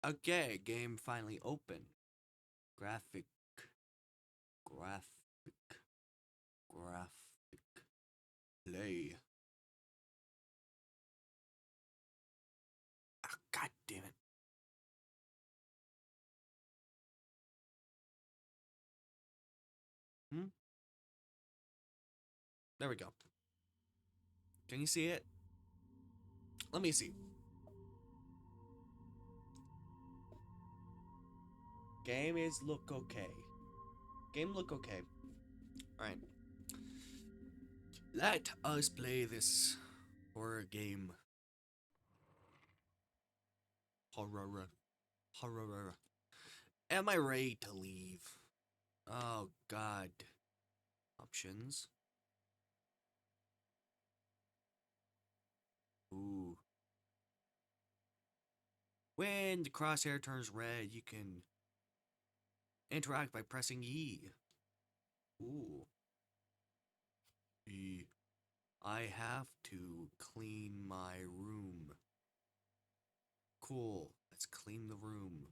Okay, game finally open. Graphic, graphic, graphic. Play. Ah, God damn it. Hmm? There we go. Can you see it? Let me see. Game is look okay. Game look okay. Alright. Let us play this horror game. Horror. Horror. Am I ready to leave? Oh god. Options. Ooh. When the crosshair turns red, you can interact by pressing E. Ooh. E. I have to clean my room. Cool. Let's clean the room.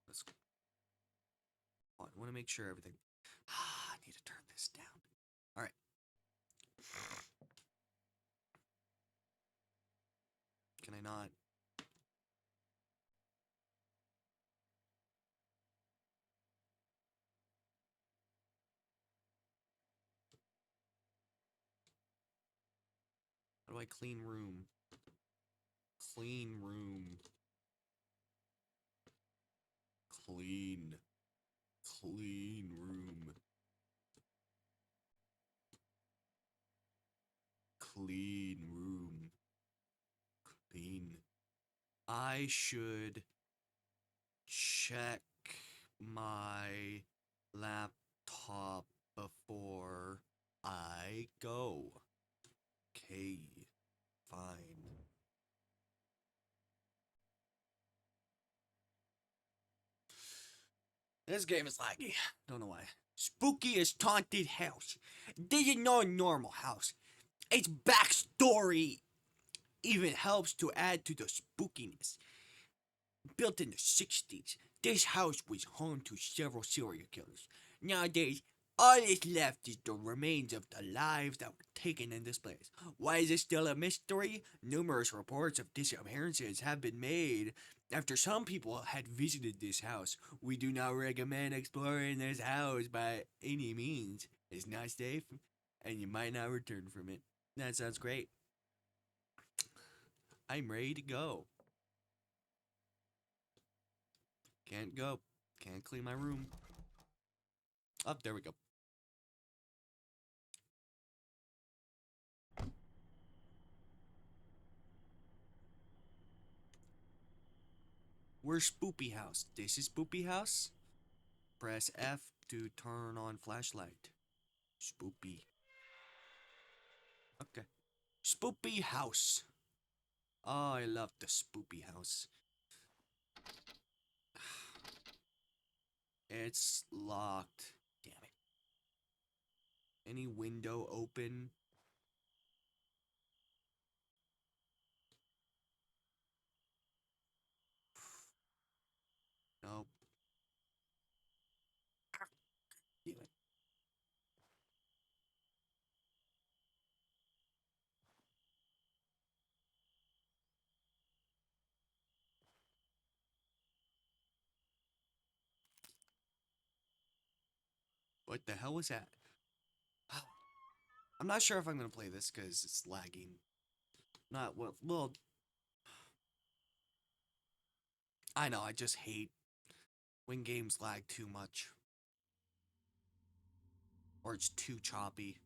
Let's. I want to make sure everything. I need to turn this down. All right. Can I not? How do I clean room? Clean room. Clean. Clean room. Clean room. Clean. I should check my laptop before I go. Okay, fine. This game is laggy. Don't know why. Spookiest haunted house. This is not a normal house. Its backstory even helps to add to the spookiness. Built in the 60s, this house was home to several serial killers. Nowadays, all that's left is the remains of the lives that were taken in this place. Why is it still a mystery? Numerous reports of disappearances have been made after some people had visited this house. We do not recommend exploring this house by any means. It's not safe, and you might not return from it. That sounds great. I'm ready to go. Can't go. Can't clean my room. Oh, there we go. Where's Spoopy House? This is Spoopy House? Press F to turn on flashlight. Spoopy. Okay. Spoopy House. Oh, I love the Spoopy House. It's locked. Damn it. Any window open? Nope. Damn it. What the hell was that? I'm not sure if I'm gonna play this because it's lagging. Not well. I know. I just hate when games lag too much or it's too choppy.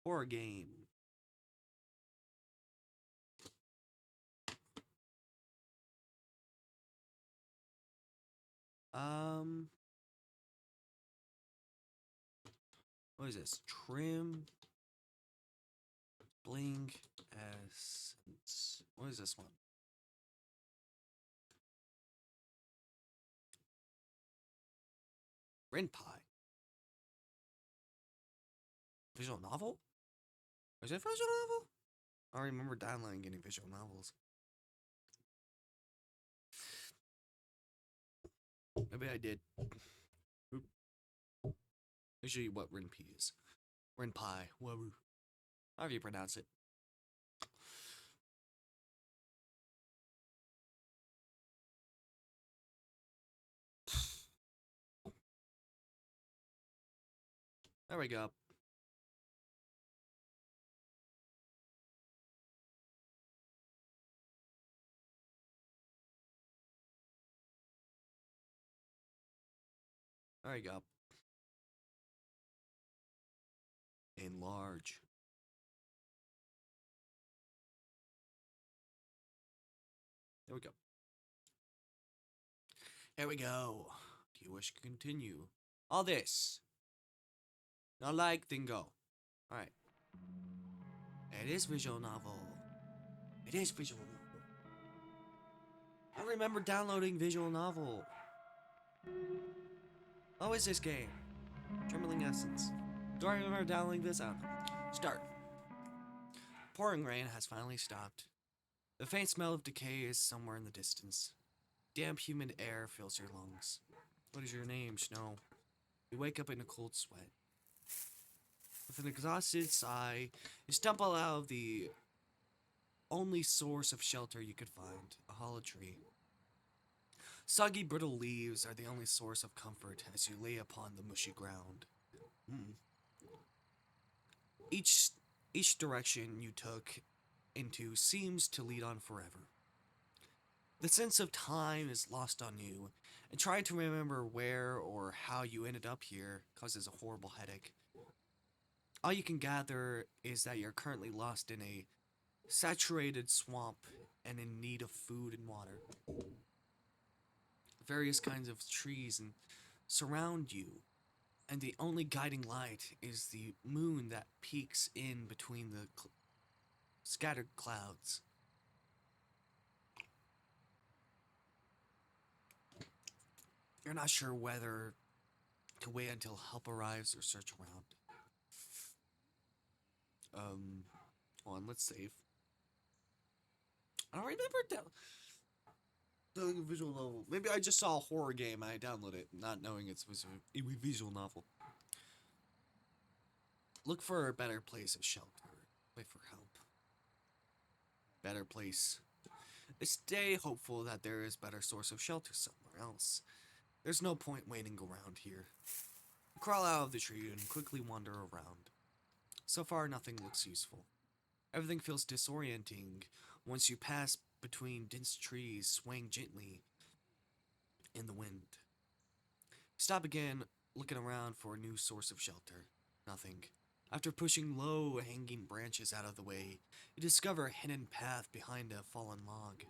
Or a game. Um, what is this? Trembling essence. What is this one? Rin pie. visual novel? Is it a visual novel? I don't remember downloading any visual novels. Maybe I did. Oop. Usually what Rinpi is. Rinpai. Whatever. However you pronounce it. There we go. There we go. Enlarge. There we go. Here we go. Do you wish to continue? All this. Not like, then go. Alright. It is visual novel. It is visual novel. I remember downloading visual novel. Oh, is this game? Trembling Essence. Do I remember downloading this? I don't know. Start. Pouring rain has finally stopped. The faint smell of decay is somewhere in the distance. Damp, humid air fills your lungs. What is your name, Snow? You wake up in a cold sweat. With an exhausted sigh, you stumble out of the only source of shelter you could find, a hollow tree. Soggy, brittle leaves are the only source of comfort as you lay upon the mushy ground. Each direction you took into seems to lead on forever. The sense of time is lost on you, and trying to remember where or how you ended up here causes a horrible headache. All you can gather is that you're currently lost in a saturated swamp and in need of food and water. Various kinds of trees surround you, and the only guiding light is the moon that peeks in between the scattered clouds. You're not sure whether to wait until help arrives or search around. Hold on, let's save. I don't remember doing a visual novel. Maybe I just saw a horror game and I downloaded it, not knowing it's a visual novel. Look for a better place of shelter. Wait for help. Better place. Stay hopeful that there is better source of shelter somewhere else. There's no point waiting around here. Crawl out of the tree and quickly wander around. So far, nothing looks useful. Everything feels disorienting once you pass between dense trees swaying gently in the wind. Stop again, looking around for a new source of shelter. Nothing. After pushing low-hanging branches out of the way, you discover a hidden path behind a fallen log.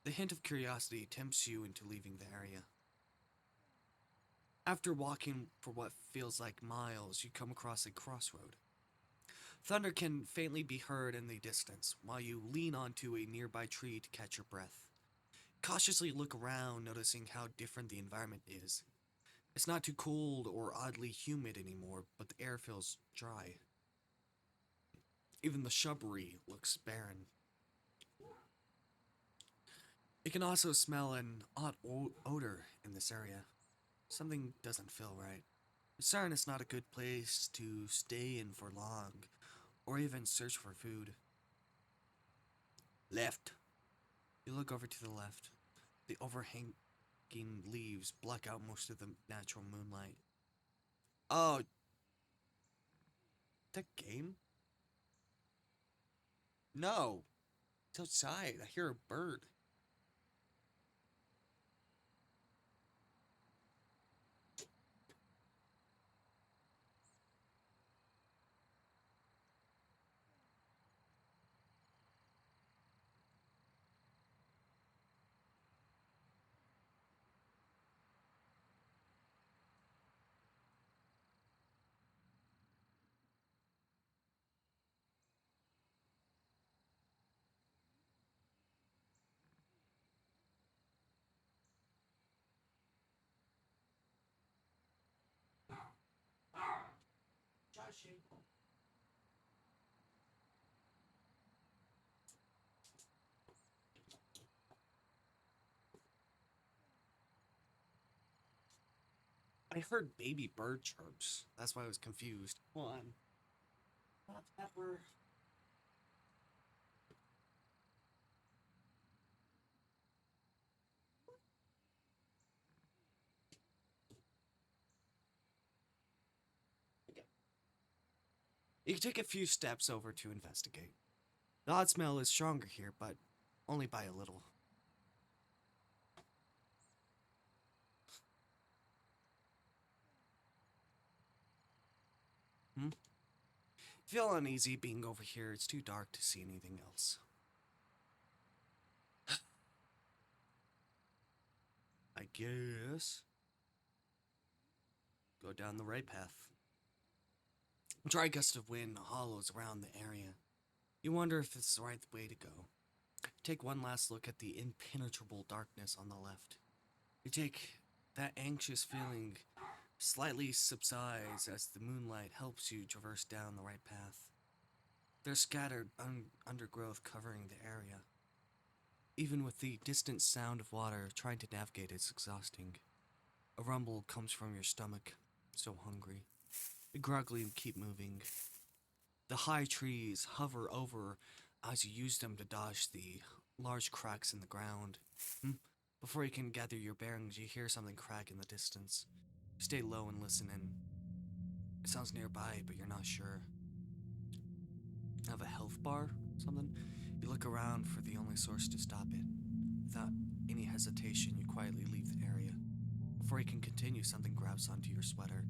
The hint of curiosity tempts you into leaving the area. After walking for what feels like miles, you come across a crossroad. Thunder can faintly be heard in the distance, while you lean onto a nearby tree to catch your breath. Cautiously look around, noticing how different the environment is. It's not too cold or oddly humid anymore, but the air feels dry. Even the shrubbery looks barren. You can also smell an odd odor in this area. Something doesn't feel right. It's certain it's not a good place to stay in for long, or even search for food. Left. You look over to the left. The overhanging leaves block out most of the natural moonlight. Oh. That game? No. It's outside. I hear a bird. Joshie. I heard baby bird chirps. That's why I was confused. Hold on. Hot pepper. You can take a few steps over to investigate. The hot smell is stronger here, but only by a little. Hmm? Feel uneasy being over here. It's too dark to see anything else. I guess. Go down the right path. A dry gust of wind hollows around the area. You wonder if it's the right way to go. Take one last look at the impenetrable darkness on the left. You take that anxious feeling slightly subsides as the moonlight helps you traverse down the right path. There's scattered undergrowth covering the area. Even with the distant sound of water, trying to navigate is exhausting. A rumble comes from your stomach, so hungry. You groggily keep moving. The high trees hover over as you use them to dodge the large cracks in the ground. Before you can gather your bearings, you hear something crack in the distance. Stay low and listen in. It sounds nearby, but you're not sure. Have a health bar? Something? You look around for the only source to stop it. Without any hesitation, you quietly leave the area. Before you can continue, something grabs onto your sweater.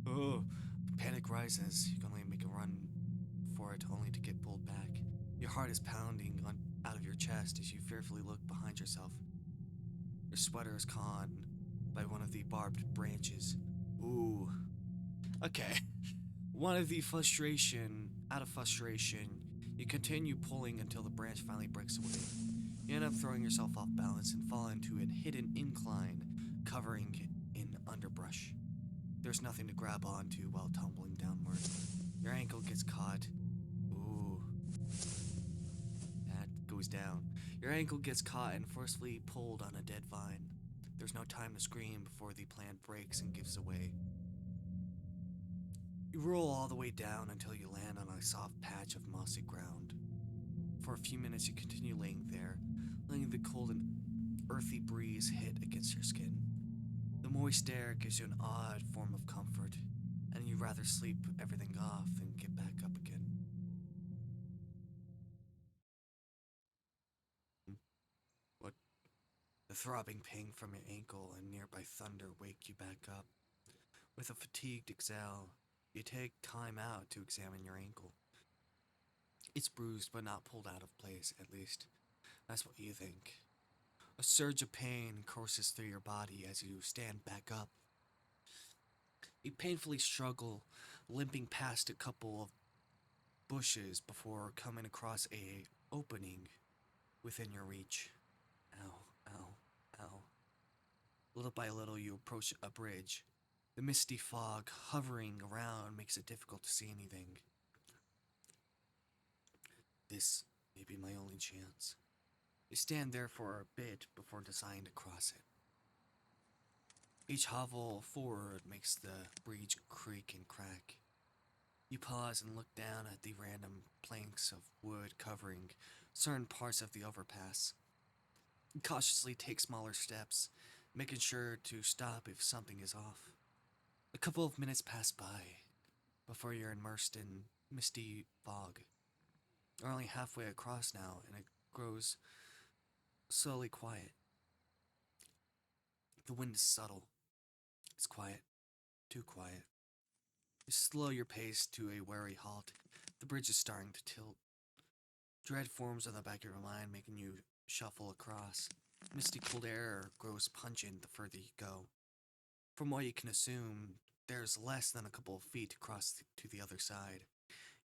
Oh! Panic rises. You can only make a run for it only to get pulled back. Your heart is pounding out of your chest as you fearfully look behind yourself. Your sweater is caught by one of the barbed branches. Ooh. Okay. Out of frustration, you continue pulling until the branch finally breaks away. You end up throwing yourself off balance and fall into a hidden incline covering in underbrush. There's nothing to grab onto while tumbling downward. Your ankle gets caught. Ooh. That goes down. Your ankle gets caught and forcefully pulled on a dead vine. There's no time to scream before the plant breaks and gives away. You roll all the way down until you land on a soft patch of mossy ground. For a few minutes you continue laying there, letting the cold and earthy breeze hit against your skin. The moist air gives you an odd form of comfort, and you'd rather sleep everything off than get back up again. What? The throbbing pain from your ankle and nearby thunder wake you back up. With a fatigued exhale, you take time out to examine your ankle. It's bruised but not pulled out of place, at least. That's what you think. A surge of pain courses through your body as you stand back up. You painfully struggle, limping past a couple of bushes before coming across a opening within your reach. Ow, ow, ow. Little by little you approach a bridge. The misty fog hovering around makes it difficult to see anything. This may be my only chance. You stand there for a bit before deciding to cross it. Each hovel forward makes the bridge creak and crack. You pause and look down at the random planks of wood covering certain parts of the overpass. You cautiously take smaller steps, making sure to stop if something is off. A couple of minutes pass by before you're immersed in misty fog. You're only halfway across now, and it grows slowly quiet. The wind is subtle. It's quiet. Too quiet. You slow your pace to a wary halt. The bridge is starting to tilt. Dread forms on the back of your mind, making you shuffle across. Misty cold air grows pungent the further you go. From what you can assume, there's less than a couple of feet to cross to the other side.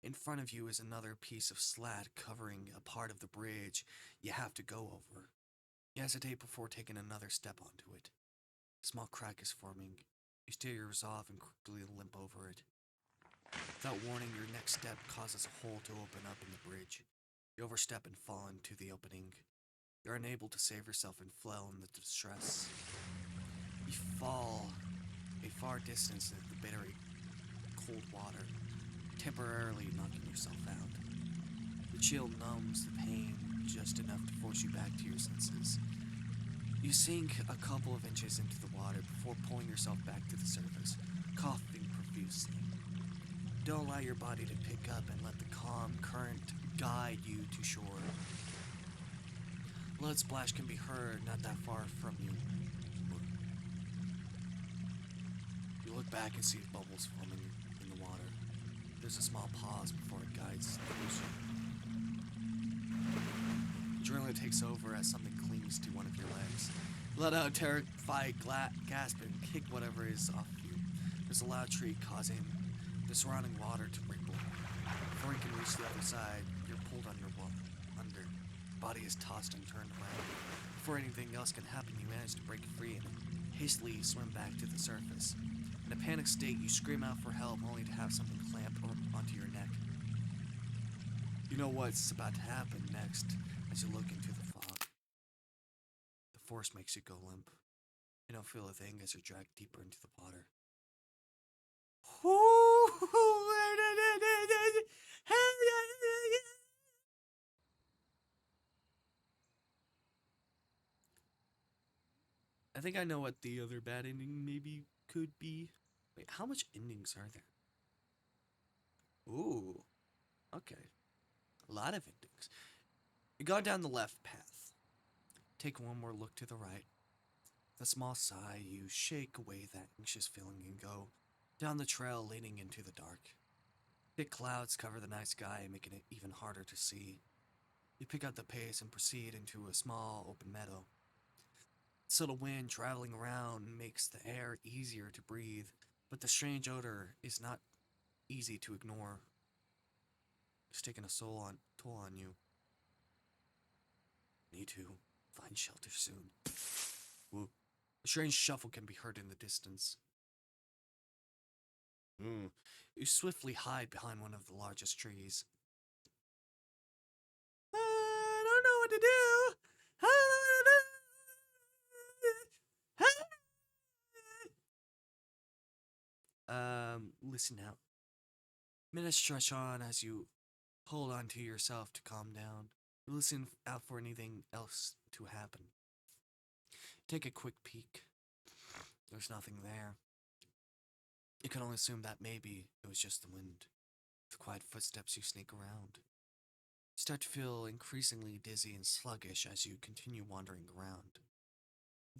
In front of you is another piece of slat covering a part of the bridge you have to go over. You hesitate before taking another step onto it. A small crack is forming. You steer your resolve and quickly limp over it. Without warning, your next step causes a hole to open up in the bridge. You overstep and fall into the opening. You're unable to save yourself and flail in the distress. You fall a far distance into the bitter cold water, temporarily knocking yourself out. The chill numbs the pain just enough to force you back to your senses. You sink a couple of inches into the water before pulling yourself back to the surface, coughing profusely. Don't allow your body to pick up and let the calm current guide you to shore. Blood splash can be heard not that far from you. You look back and see bubbles forming in the water. There's a small pause before it guides closer. Adrenaline takes over as something clings to one of your legs. You let out a terrified gasp and kick whatever is off you. There's a loud shriek causing the surrounding water to ripple. Before you can reach the other side, you're pulled under. Body is tossed and turned around. Before anything else can happen, you manage to break free and hastily swim back to the surface. In a panicked state, you scream out for help only to have something clamp onto your neck. You know what's about to happen next as you look into the fog. The force makes you go limp. You don't feel a thing as you're dragged deeper into the water. I think I know what the other bad ending maybe could be. Wait, how much endings are there? Ooh, okay. A lot of endings. You go down the left path. Take one more look to the right. With a small sigh, you shake away that anxious feeling and go down the trail leading into the dark. Thick clouds cover the night sky, making it even harder to see. You pick up the pace and proceed into a small open meadow. Subtle wind traveling around makes the air easier to breathe, but the strange odor is not easy to ignore. It's taking a toll on you. Need to find shelter soon. Woo. A strange shuffle can be heard in the distance. You swiftly hide behind one of the largest trees. I don't know what to do. Listen out. Minutes stretch on as you hold on to yourself to calm down. You listen out for anything else to happen. Take a quick peek. There's nothing there. You can only assume that maybe it was just the wind. With quiet footsteps, you sneak around. You start to feel increasingly dizzy and sluggish as you continue wandering around.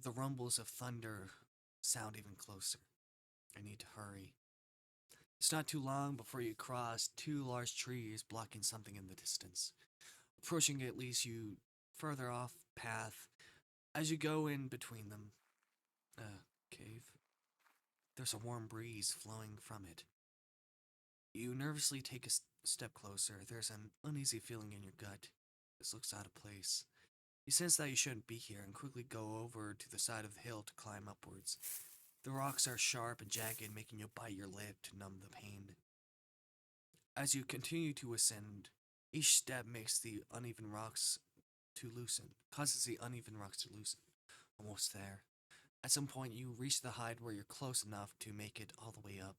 The rumbles of thunder sound even closer. I need to hurry. It's not too long before you cross two large trees blocking something in the distance. Approaching it leads you further off path as you go in between them. Cave. There's a warm breeze flowing from it. You nervously take a step closer. There's an uneasy feeling in your gut. This looks out of place. You sense that you shouldn't be here and quickly go over to the side of the hill to climb upwards. The rocks are sharp and jagged, making you bite your lip to numb the pain. As you continue to ascend, each step makes the uneven rocks to loosen, causes the uneven rocks to loosen. Almost there. At some point, you reach the height where you're close enough to make it all the way up.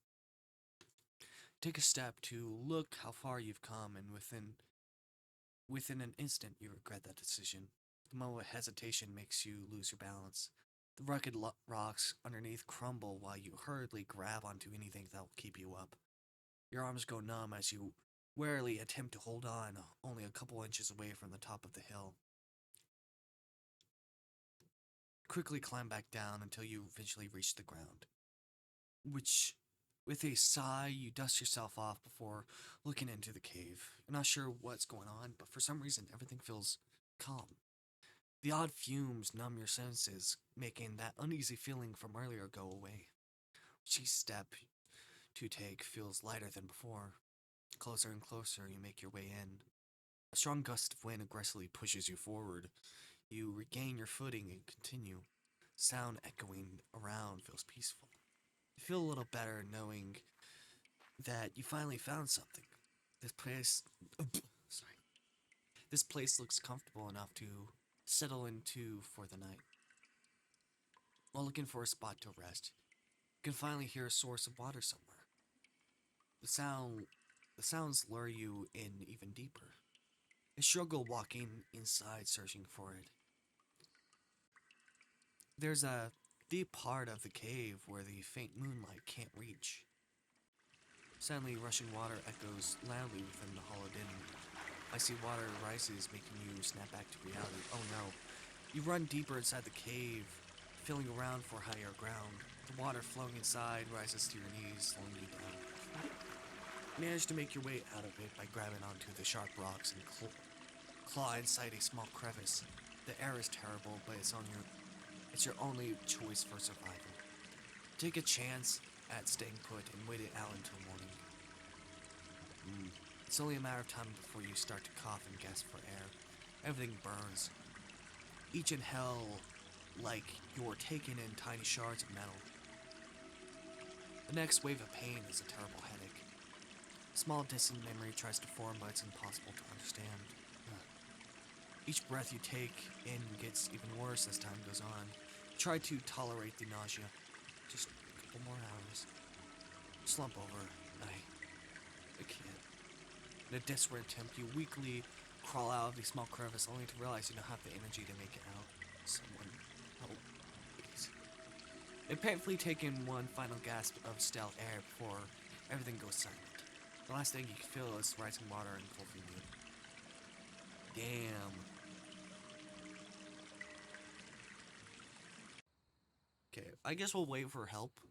Take a step to look how far you've come, and within an instant, you regret that decision. The moment of hesitation makes you lose your balance. The rugged rocks underneath crumble while you hurriedly grab onto anything that will keep you up. Your arms go numb as you warily attempt to hold on, only a couple inches away from the top of the hill. Quickly climb back down until you eventually reach the ground. With a sigh, you dust yourself off before looking into the cave. You're not sure what's going on, but for some reason everything feels calm. The odd fumes numb your senses, making that uneasy feeling from earlier go away. Each step to take feels lighter than before. Closer and closer, you make your way in. A strong gust of wind aggressively pushes you forward. You regain your footing and continue. Sound echoing around feels peaceful. You feel a little better knowing that you finally found something. This place... This place looks comfortable enough to settle into for the night. While looking for a spot to rest, can finally hear a source of water somewhere. The sounds lure you in even deeper. You struggle walking inside searching for it. There's a deep part of the cave where the faint moonlight can't reach. Suddenly, rushing water echoes loudly within the hollow din. Icy water rises, making you snap back to reality. Oh no. You run deeper inside the cave, feeling around for higher ground. The water flowing inside rises to your knees, slowing you down. You manage to make your way out of it by grabbing onto the sharp rocks and claw inside a small crevice. The air is terrible, but it's your only choice for survival. Take a chance at staying put and wait it out until morning. It's only a matter of time before you start to cough and gasp for air. Everything burns. Each inhale like you're taking in tiny shards of metal. The next wave of pain is a terrible headache. A small distant memory tries to form, but it's impossible to understand. Each breath you take in gets even worse as time goes on. Try to tolerate the nausea. Just a couple more hours. Slump over. I can't. In a desperate attempt, you weakly crawl out of the small crevice, only to realize you don't have the energy to make it out. Someone help, please. You painfully take in one final gasp of stale air before everything goes silent. The last thing you can feel is rising water engulfing you. Damn. Okay, I guess we'll wait for help.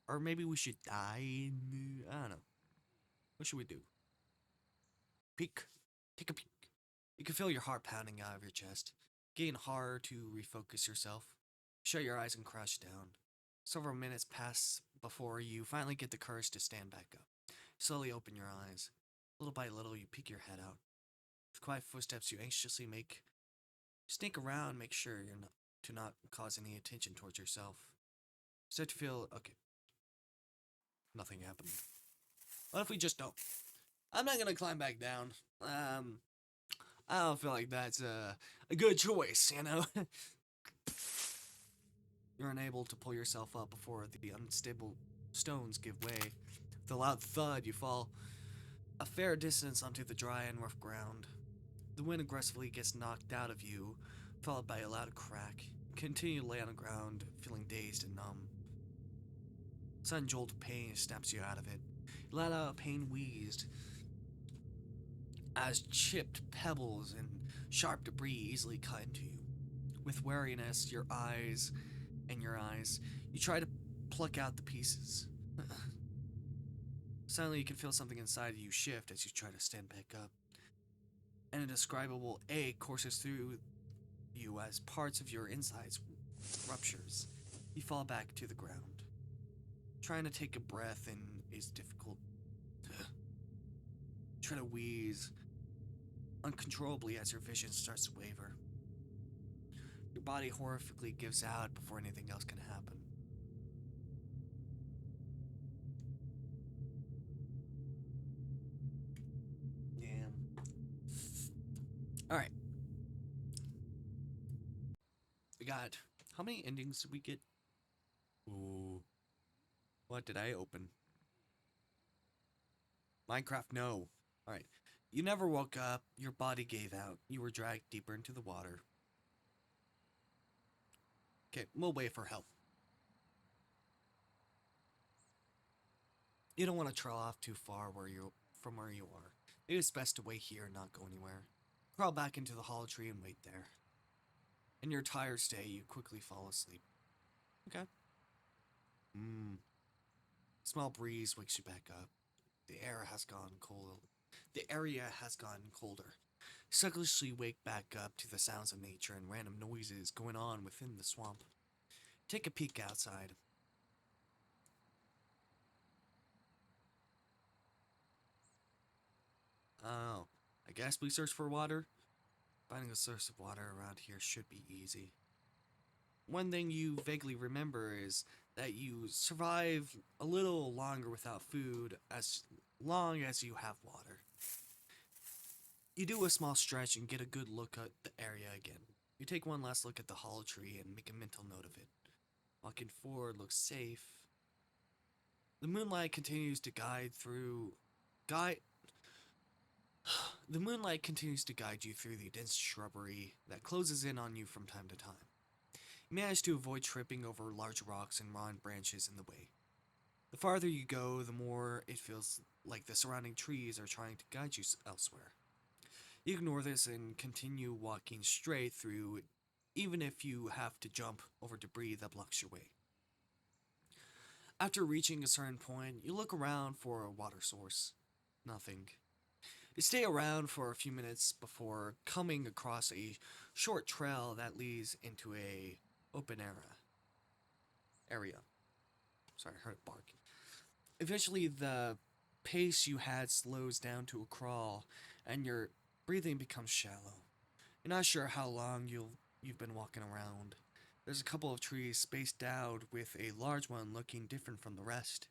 Or maybe we should die. I don't know. What should we do? Peek. Take a peek. You can feel your heart pounding out of your chest. Getting harder to refocus yourself. Shut your eyes and crouch down. Several minutes pass before you finally get the courage to stand back up. Slowly open your eyes. Little by little, you peek your head out. With quiet footsteps, you anxiously sneak around, make sure to not cause any attention towards yourself. Start to feel okay. Nothing happened. What if we just don't? I'm not gonna climb back down. I don't feel like that's a good choice, you know? You're unable to pull yourself up before the unstable stones give way. With a loud thud, you fall a fair distance onto the dry and rough ground. The wind aggressively gets knocked out of you, followed by a loud crack. You continue to lay on the ground, feeling dazed and numb. A sudden jolt of pain snaps you out of it. You let out a pain wheezed as chipped pebbles and sharp debris easily cut into you. With wariness, your eyes, you try to pluck out the pieces. Suddenly, you can feel something inside you shift as you try to stand back up. An indescribable ache courses through you as parts of your insides ruptures. You fall back to the ground. Trying to take a breath is difficult. Try to wheeze uncontrollably as your vision starts to waver. Your body horrifically gives out before anything else can happen. Damn. Alright. We got... How many endings did we get? Ooh. What did I open? Minecraft, no. Alright. You never woke up. Your body gave out. You were dragged deeper into the water. Okay, we'll wait for help. You don't want to trail off too far from where you are. It is best to wait here and not go anywhere. Crawl back into the hollow tree and wait there. In your tired state, you quickly fall asleep. Okay. Small breeze wakes you back up. The area has gone colder. Sluggishly wake back up to the sounds of nature and random noises going on within the swamp. Take a peek outside. Oh, I guess we search for water? Finding a source of water around here should be easy. One thing you vaguely remember is that you survive a little longer without food as long as you have water. You do a small stretch and get a good look at the area again. You take one last look at the hollow tree and make a mental note of it. Walking forward looks safe, The moonlight continues to guide the moonlight continues to guide you through the dense shrubbery that closes in on you from time to time. You manage to avoid tripping over large rocks and rotten branches in the way. The farther you go, the more it feels like the surrounding trees are trying to guide you elsewhere. You ignore this and continue walking straight through, even if you have to jump over debris that blocks your way. After reaching a certain point, you look around for a water source. Nothing. You stay around for a few minutes before coming across a short trail that leads into a open area. Sorry, I heard it bark. Eventually, the pace you had slows down to a crawl, and your breathing becomes shallow. You're not sure how long you've been walking around. There's a couple of trees spaced out, with a large one looking different from the rest.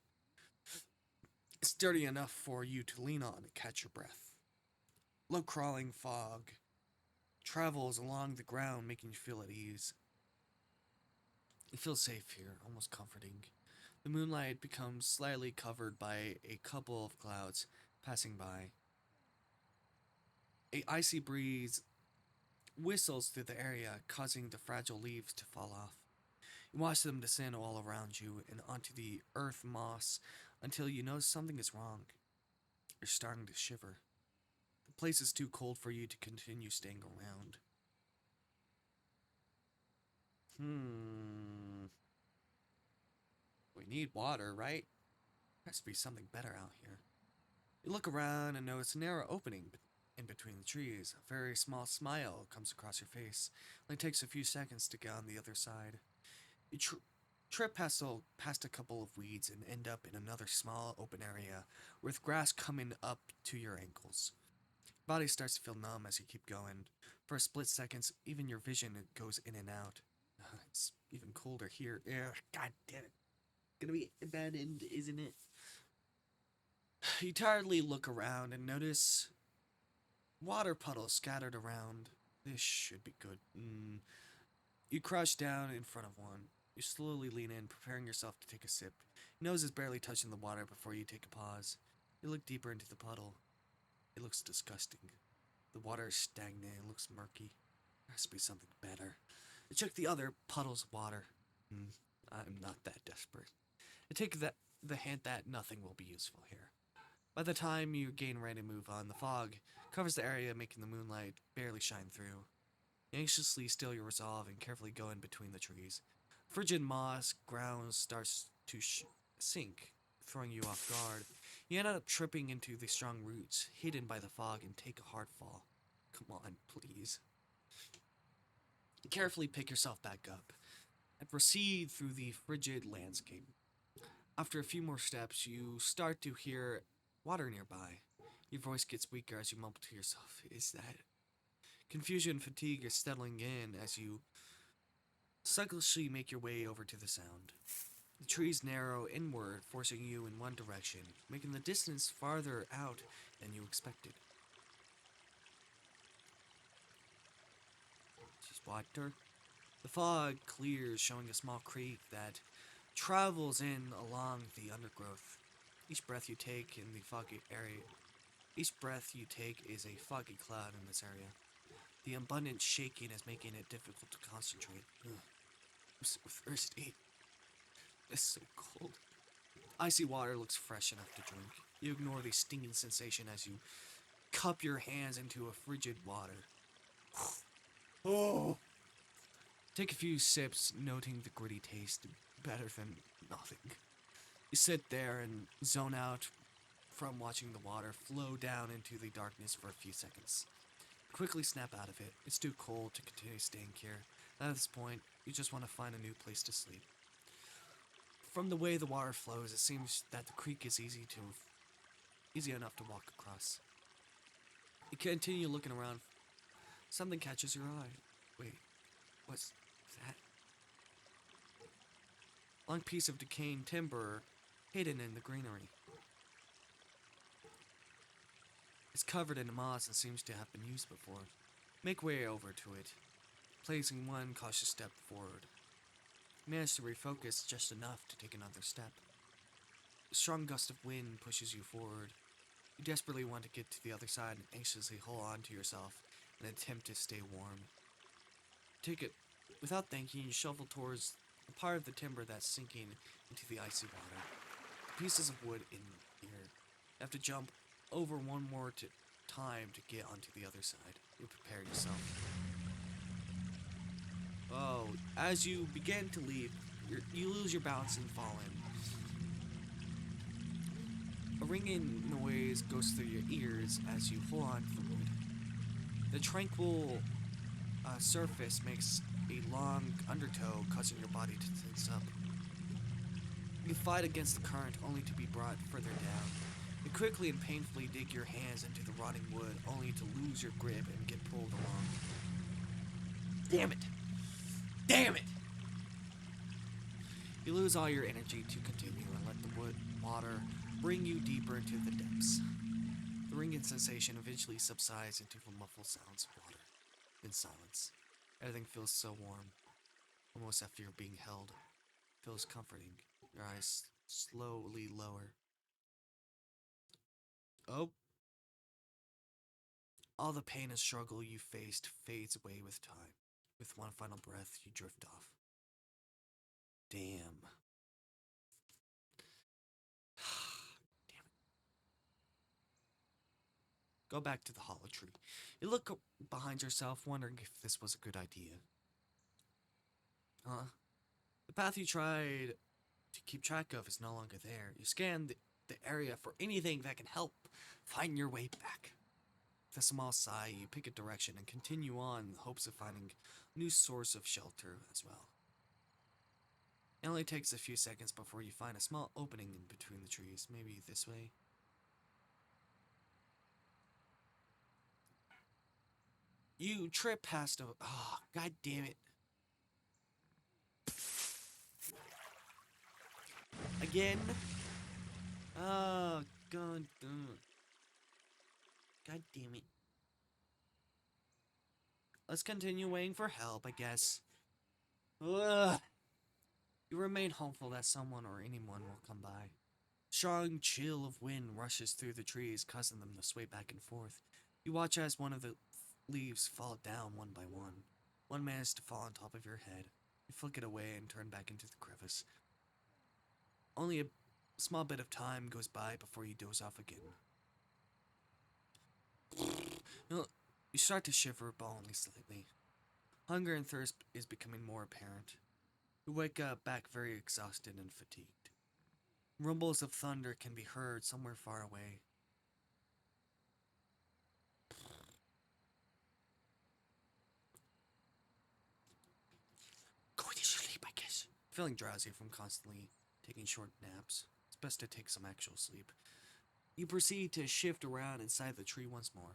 Sturdy enough for you to lean on and catch your breath. Low crawling fog travels along the ground, making you feel at ease. You feel safe here, almost comforting. The moonlight becomes slightly covered by a couple of clouds passing by. A icy breeze whistles through the area, causing the fragile leaves to fall off. You watch them descend all around you and onto the earth moss until you know something is wrong. You're starting to shiver. The place is too cold for you to continue staying around. We need water, right? There has to be something better out here. You look around and notice a narrow opening in between the trees. A very small smile comes across your face. It only takes a few seconds to get on the other side. You trip past a couple of weeds and end up in another small open area with grass coming up to your ankles. Your body starts to feel numb as you keep going. For a split second, even your vision goes in and out. It's even colder here. Ugh, God damn it. Gonna be a bad end, isn't it? You tiredly look around and notice water puddles scattered around. This should be good. You crouch down in front of one. You slowly lean in, preparing yourself to take a sip. Your nose is barely touching the water before you take a pause. You look deeper into the puddle. It looks disgusting. The water is stagnant. It looks murky. There has to be something better. You check the other puddles of water. I'm not that desperate. I take the hint that nothing will be useful here. By the time you gain ready to move on, the fog covers the area, making the moonlight barely shine through. You anxiously still your resolve and carefully go in between the trees. Frigid moss ground starts to sink, throwing you off guard. You end up tripping into the strong roots, hidden by the fog, and take a hard fall. Come on, please. You carefully pick yourself back up and proceed through the frigid landscape. After a few more steps, you start to hear water nearby. Your voice gets weaker as you mumble to yourself, "Is that?" Confusion and fatigue are settling in as you slugishly make your way over to the sound. The trees narrow inward, forcing you in one direction, making the distance farther out than you expected. Just water. The fog clears, showing a small creek that travels in along the undergrowth. Each breath you take in the foggy area, each breath you take is a foggy cloud in this area. The abundant shaking is making it difficult to concentrate. Ugh. I'm so thirsty. It's so cold. Icy water looks fresh enough to drink. You ignore the stinging sensation as you cup your hands into a frigid water. Oh! Take a few sips, noting the gritty taste, better than nothing. You sit there and zone out from watching the water flow down into the darkness for a few seconds. You quickly snap out of it. It's too cold to continue staying here. At this point, you just want to find a new place to sleep. From the way the water flows, it seems that the creek is easy enough to walk across. You continue looking around. Something catches your eye. Wait, what's that? Long piece of decaying timber hidden in the greenery. It's covered in moss and seems to have been used before. Make way over to it, placing one cautious step forward. You manage to refocus just enough to take another step. You strong gust of wind pushes you forward. You desperately want to get to the other side and anxiously hold on to yourself in an attempt to stay warm. Take it. Without thinking, you shuffle towards the part of the timber that's sinking into the icy water. The pieces of wood in here. You have to jump over one more time to get onto the other side. You prepare yourself. Oh, as you begin to leap, you lose your balance and fall in. A ringing noise goes through your ears as you hold on to the wood. The tranquil surface makes a long undertow, causing your body to tense up. You fight against the current only to be brought further down. You quickly and painfully dig your hands into the rotting wood only to lose your grip and get pulled along. Damn it! Damn it! You lose all your energy to continue and let the water bring you deeper into the depths. The ringing sensation eventually subsides into the muffled sounds of water. Then silence. Everything feels so warm. Almost after you're being held. It feels comforting. Your eyes slowly lower. Oh. All the pain and struggle you faced fades away with time. With one final breath, you drift off. Damn. Damn it. Go back to the hollow tree. You look behind yourself, wondering if this was a good idea. The path you tried to keep track of is no longer there. You scan the area for anything that can help find your way back. With a small sigh, you pick a direction and continue on in the hopes of finding a new source of shelter as well. It only takes a few seconds before you find a small opening in between the trees. Maybe this way? You trip past a... Oh, god damn it. Again? Oh, god damn it. God damn it. Let's continue waiting for help, I guess. Ugh. You remain hopeful that someone or anyone will come by. Strong chill of wind rushes through the trees, causing them to sway back and forth. You watch as one of the leaves fall down one by one. One manages to fall on top of your head. You flick it away and turn back into the crevice. Only a small bit of time goes by before you doze off again. You start to shiver, but only slightly. Hunger and thirst is becoming more apparent. You wake up back very exhausted and fatigued. Rumbles of thunder can be heard somewhere far away. Go to sleep, I guess. Feeling drowsy from constantly taking short naps, it's best to take some actual sleep. You proceed to shift around inside the tree once more.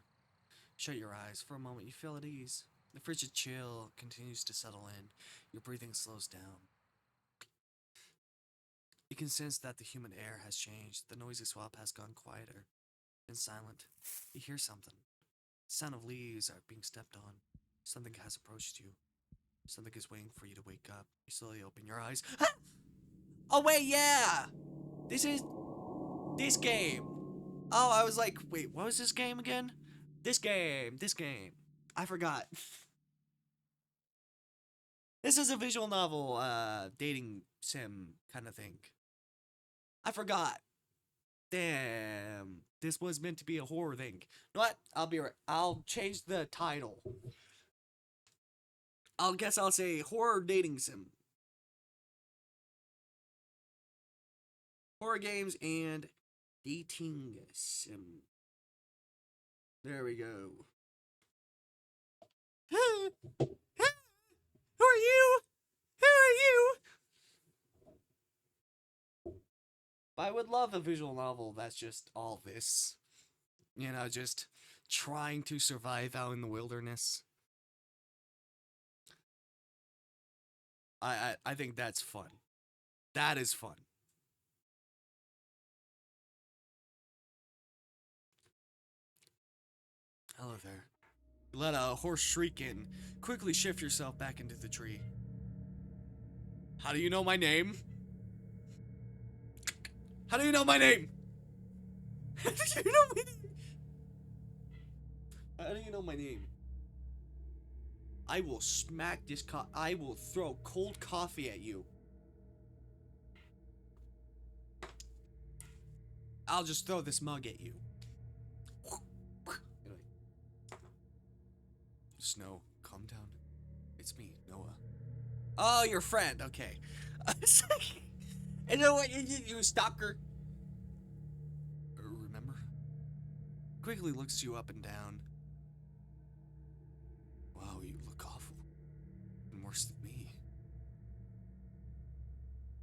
Shut your eyes. For a moment, you feel at ease. The frigid chill continues to settle in. Your breathing slows down. You can sense that the humid air has changed. The noisy swamp has gone quieter and silent. You hear something. The sound of leaves are being stepped on. Something has approached you. Something is waiting for you to wake up. You slowly open your eyes. Oh wait, yeah! This is... this game. Oh, I was like, wait, what was this game again? This game. I forgot. This is a visual novel, dating sim kind of thing. I forgot. Damn. This was meant to be a horror thing. You know what? I'll change the title. I'll say horror dating sim. Horror games and dating sim. There we go. Who are you? Who are you? I would love a visual novel that's just all this. You know, just trying to survive out in the wilderness. I think that's fun. That is fun. Hello there. You let a horse shriek in. Quickly shift yourself back into the tree. How do you know my name? How do you know my name? How do you know my name? How do you know my name? I will smack this I will throw cold coffee at you. I'll just throw this mug at you. Snow, calm down. It's me, Noah. Oh, your friend. Okay. And then what you stalker? Remember? Quickly looks you up and down. Wow, you look awful. And worse than me.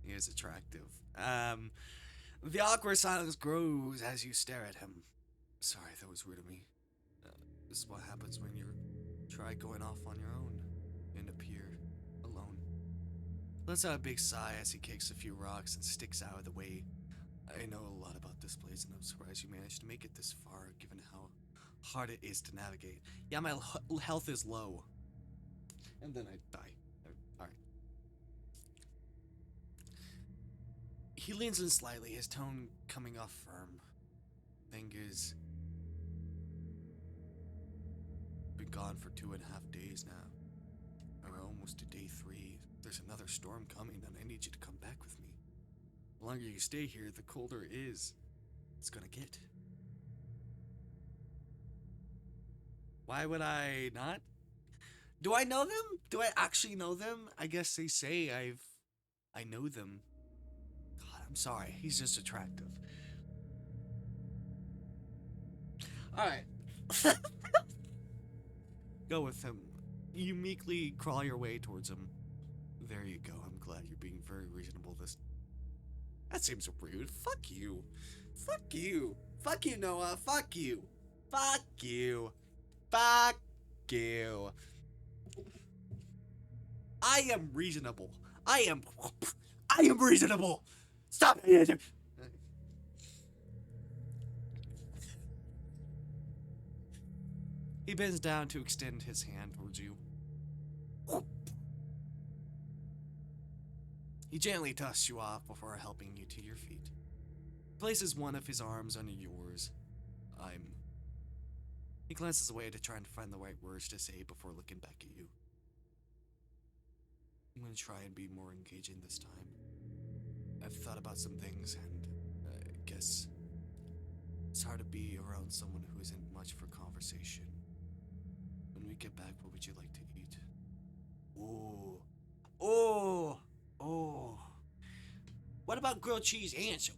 He is attractive. The awkward silence grows as you stare at him. Sorry, that was rude of me. This is what happens when you try going off on your own. You end up here, alone. Lets out a big sigh as he kicks a few rocks and sticks out of the way. I know a lot about this place, and I'm surprised you managed to make it this far, given how hard it is to navigate. Yeah, my health is low. And then I die. Alright. He leans in slightly, his tone coming off firm. Thing is, been gone for 2.5 days now. We're almost to day 3. There's another storm coming, and I need you to come back with me. The longer you stay here, the colder it's gonna get. Why would I not? Do I know them? Do I actually know them? I guess they say I know them. God, I'm sorry. He's just attractive. Alright. Go with him. You meekly crawl your way towards him. There you go. I'm glad you're being very reasonable That seems rude. Fuck you. Fuck you. Fuck you, Noah. Fuck you. Fuck you. Fuck you. I am reasonable. I am reasonable. Stop it. He bends down to extend his hand towards you. He gently dusts you off before helping you to your feet. Places one of his arms under yours. He glances away to try and find the right words to say before looking back at you. I'm gonna try and be more engaging this time. I've thought about some things, and I guess it's hard to be around someone who isn't much for conversation. When we get back, what would you like to eat? Oh. Oh. Oh. What about grilled cheese and soup?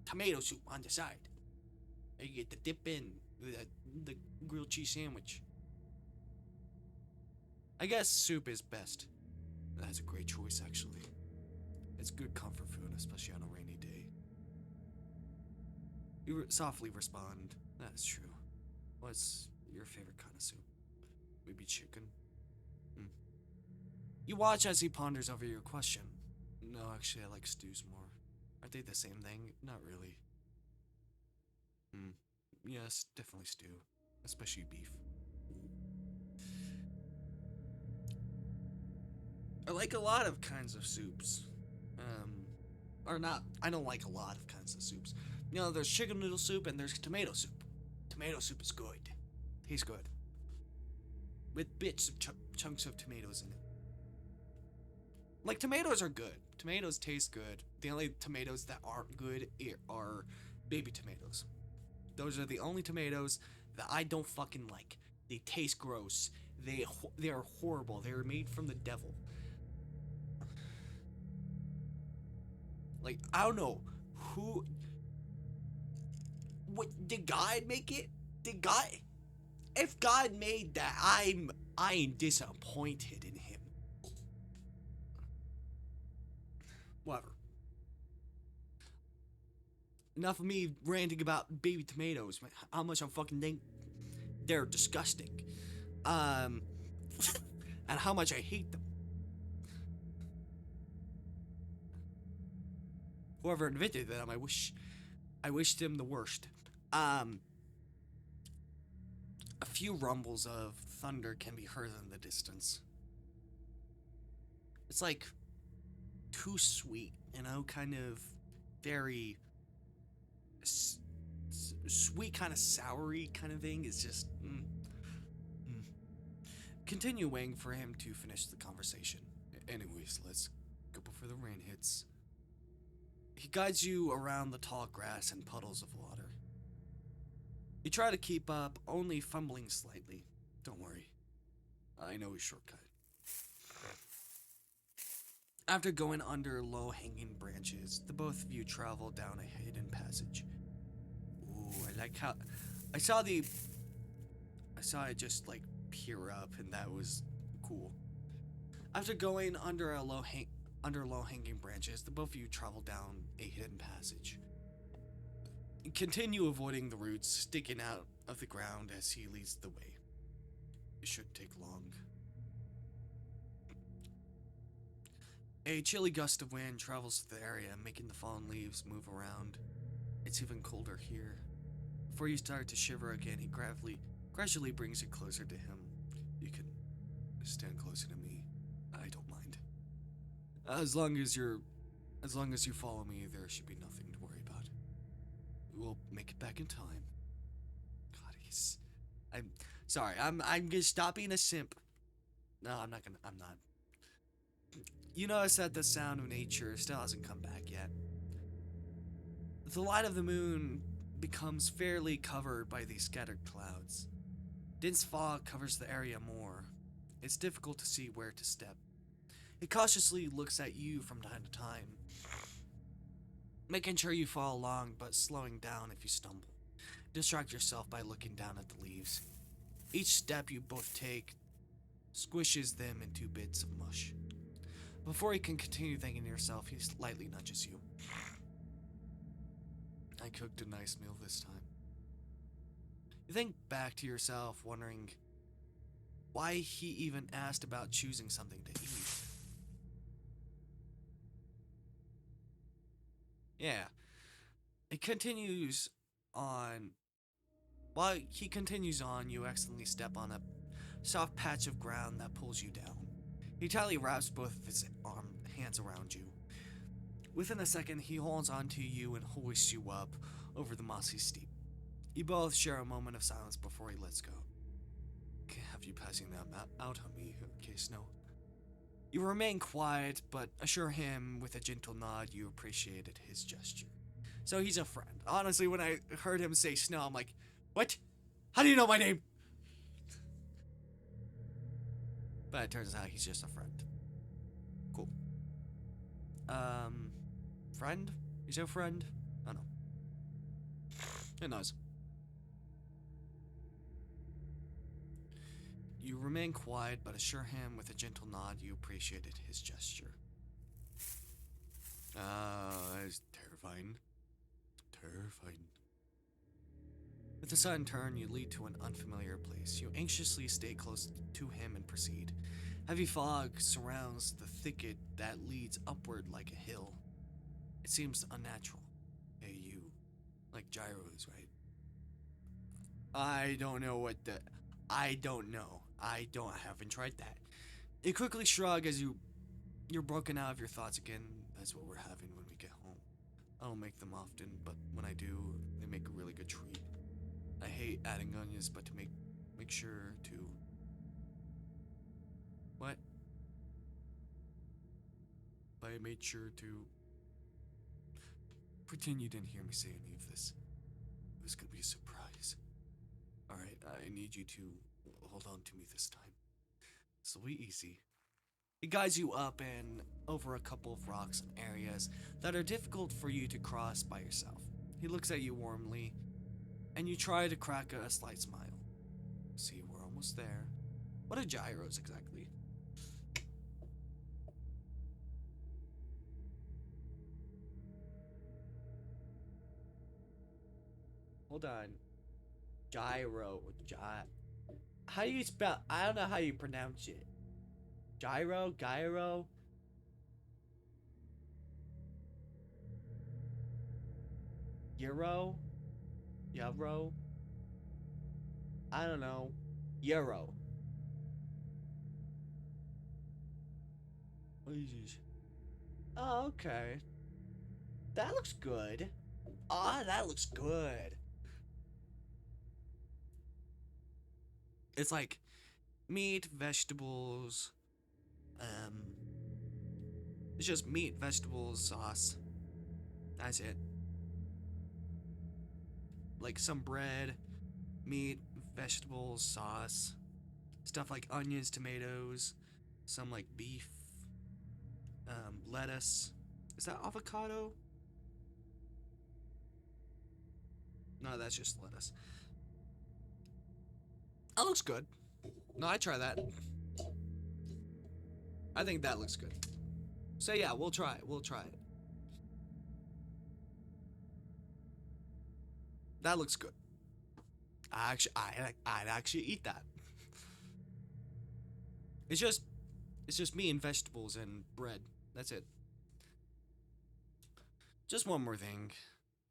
Tomato soup on the side. You get the dip in the grilled cheese sandwich. I guess soup is best. That's a great choice, actually. It's good comfort food, especially on a rainy day. You softly respond, that's true. What's your favorite kind of soup? Maybe chicken? You watch as he ponders over your question. No, actually, I like stews more. Aren't they the same thing? Not really. Yes, definitely stew. Especially beef. I like a lot of kinds of soups. Or not, I don't like a lot of kinds of soups. You know, there's chicken noodle soup and there's tomato soup. Tomato soup is good. Tastes good. With bits of chunks of tomatoes in it. Like, tomatoes are good. Tomatoes taste good. The only tomatoes that aren't good are baby tomatoes. Those are the only tomatoes that I don't fucking like. They taste gross. They are horrible. They are made from the devil. Like, I don't know who. What did God make it? Did God? If God made that, I am disappointed in Him. Whatever. Enough of me ranting about baby tomatoes. How much I fucking think they're disgusting. And how much I hate them. Whoever invented them, I wish them the worst. A few rumbles of thunder can be heard in the distance. It's like too sweet, you know, kind of very sweet, kind of soury kind of thing. It's just. Continue waiting for him to finish the conversation. Anyways, let's go before the rain hits. He guides you around the tall grass and puddles of water. You try to keep up, only fumbling slightly. Don't worry. I know his shortcut. After going under low-hanging branches, the both of you travel down a hidden passage. Ooh, I like how... I saw it just, like, peer up, and that was cool. After going under low-hanging branches, the both of you travel down a hidden passage. You continue avoiding the roots sticking out of the ground as he leads the way. It shouldn't take long. A chilly gust of wind travels through the area, making the fallen leaves move around. It's even colder here. Before you start to shiver again, he gradually brings you closer to him. You can stand closer to me. I don't mind. As long as you follow me, there should be nothing to worry about. We'll make it back in time. God, I'm sorry. I'm gonna stop being a simp. No, I'm not. You notice that the sound of nature still hasn't come back yet. The light of the moon becomes fairly covered by these scattered clouds. Dense fog covers the area more. It's difficult to see where to step. It cautiously looks at you from time to time, making sure you follow along but slowing down if you stumble. Distract yourself by looking down at the leaves. Each step you both take squishes them into bits of mush. Before you can continue thinking to yourself, he lightly nudges you. I cooked a nice meal this time. You think back to yourself, wondering why he even asked about choosing something to eat. Yeah. It continues on. While he continues on, you accidentally step on a soft patch of ground that pulls you down. He tightly wraps both of his hands around you. Within a second, he holds onto you and hoists you up over the mossy steep. You both share a moment of silence before he lets go. Can't have you passing that out on me, okay, Snow? You remain quiet, but assure him with a gentle nod you appreciated his gesture. So he's a friend. Honestly, when I heard him say Snow, I'm like, what? How do you know my name? But it turns out he's just a friend. Cool. Friend? Is he a friend? I don't know. Who knows? You remain quiet, but assure him with a gentle nod you appreciated his gesture. It's terrifying. Terrifying. With a sudden turn, you lead to an unfamiliar place. You anxiously stay close to him and proceed. Heavy fog surrounds the thicket that leads upward like a hill. It seems unnatural. Hey, you. Like gyros, right? I don't know what the... I don't know. I haven't tried that. You quickly shrug as you're broken out of your thoughts again. That's what we're having when we get home. I don't make them often, but when I do, they make a really good treat. I hate adding onions, but to make sure to... What? But I made sure to... Pretend you didn't hear me say any of this. It was gonna be a surprise. Alright, I need you to hold on to me this time. This will be easy. He guides you up and over a couple of rocks and areas that are difficult for you to cross by yourself. He looks at you warmly, and you try to crack a slight smile. See, we're almost there. What are gyros exactly? Hold on. Gyro. How do you spell? I don't know how you pronounce it. Gyro? Gyro? Euro? Euro? I don't know. Euro. What is this? Oh, okay. That looks good. Ah, that looks good. It's like meat, vegetables. It's just meat, vegetables, sauce. That's it. Like some bread, meat, vegetables, sauce. Stuff like onions, tomatoes, some like beef, lettuce. Is that avocado? No, that's just lettuce. That looks good. No, I try that. I think that looks good. So yeah, we'll try it. We'll try it. That looks good. I'd actually eat that. It's just me and vegetables and bread. That's it. Just one more thing.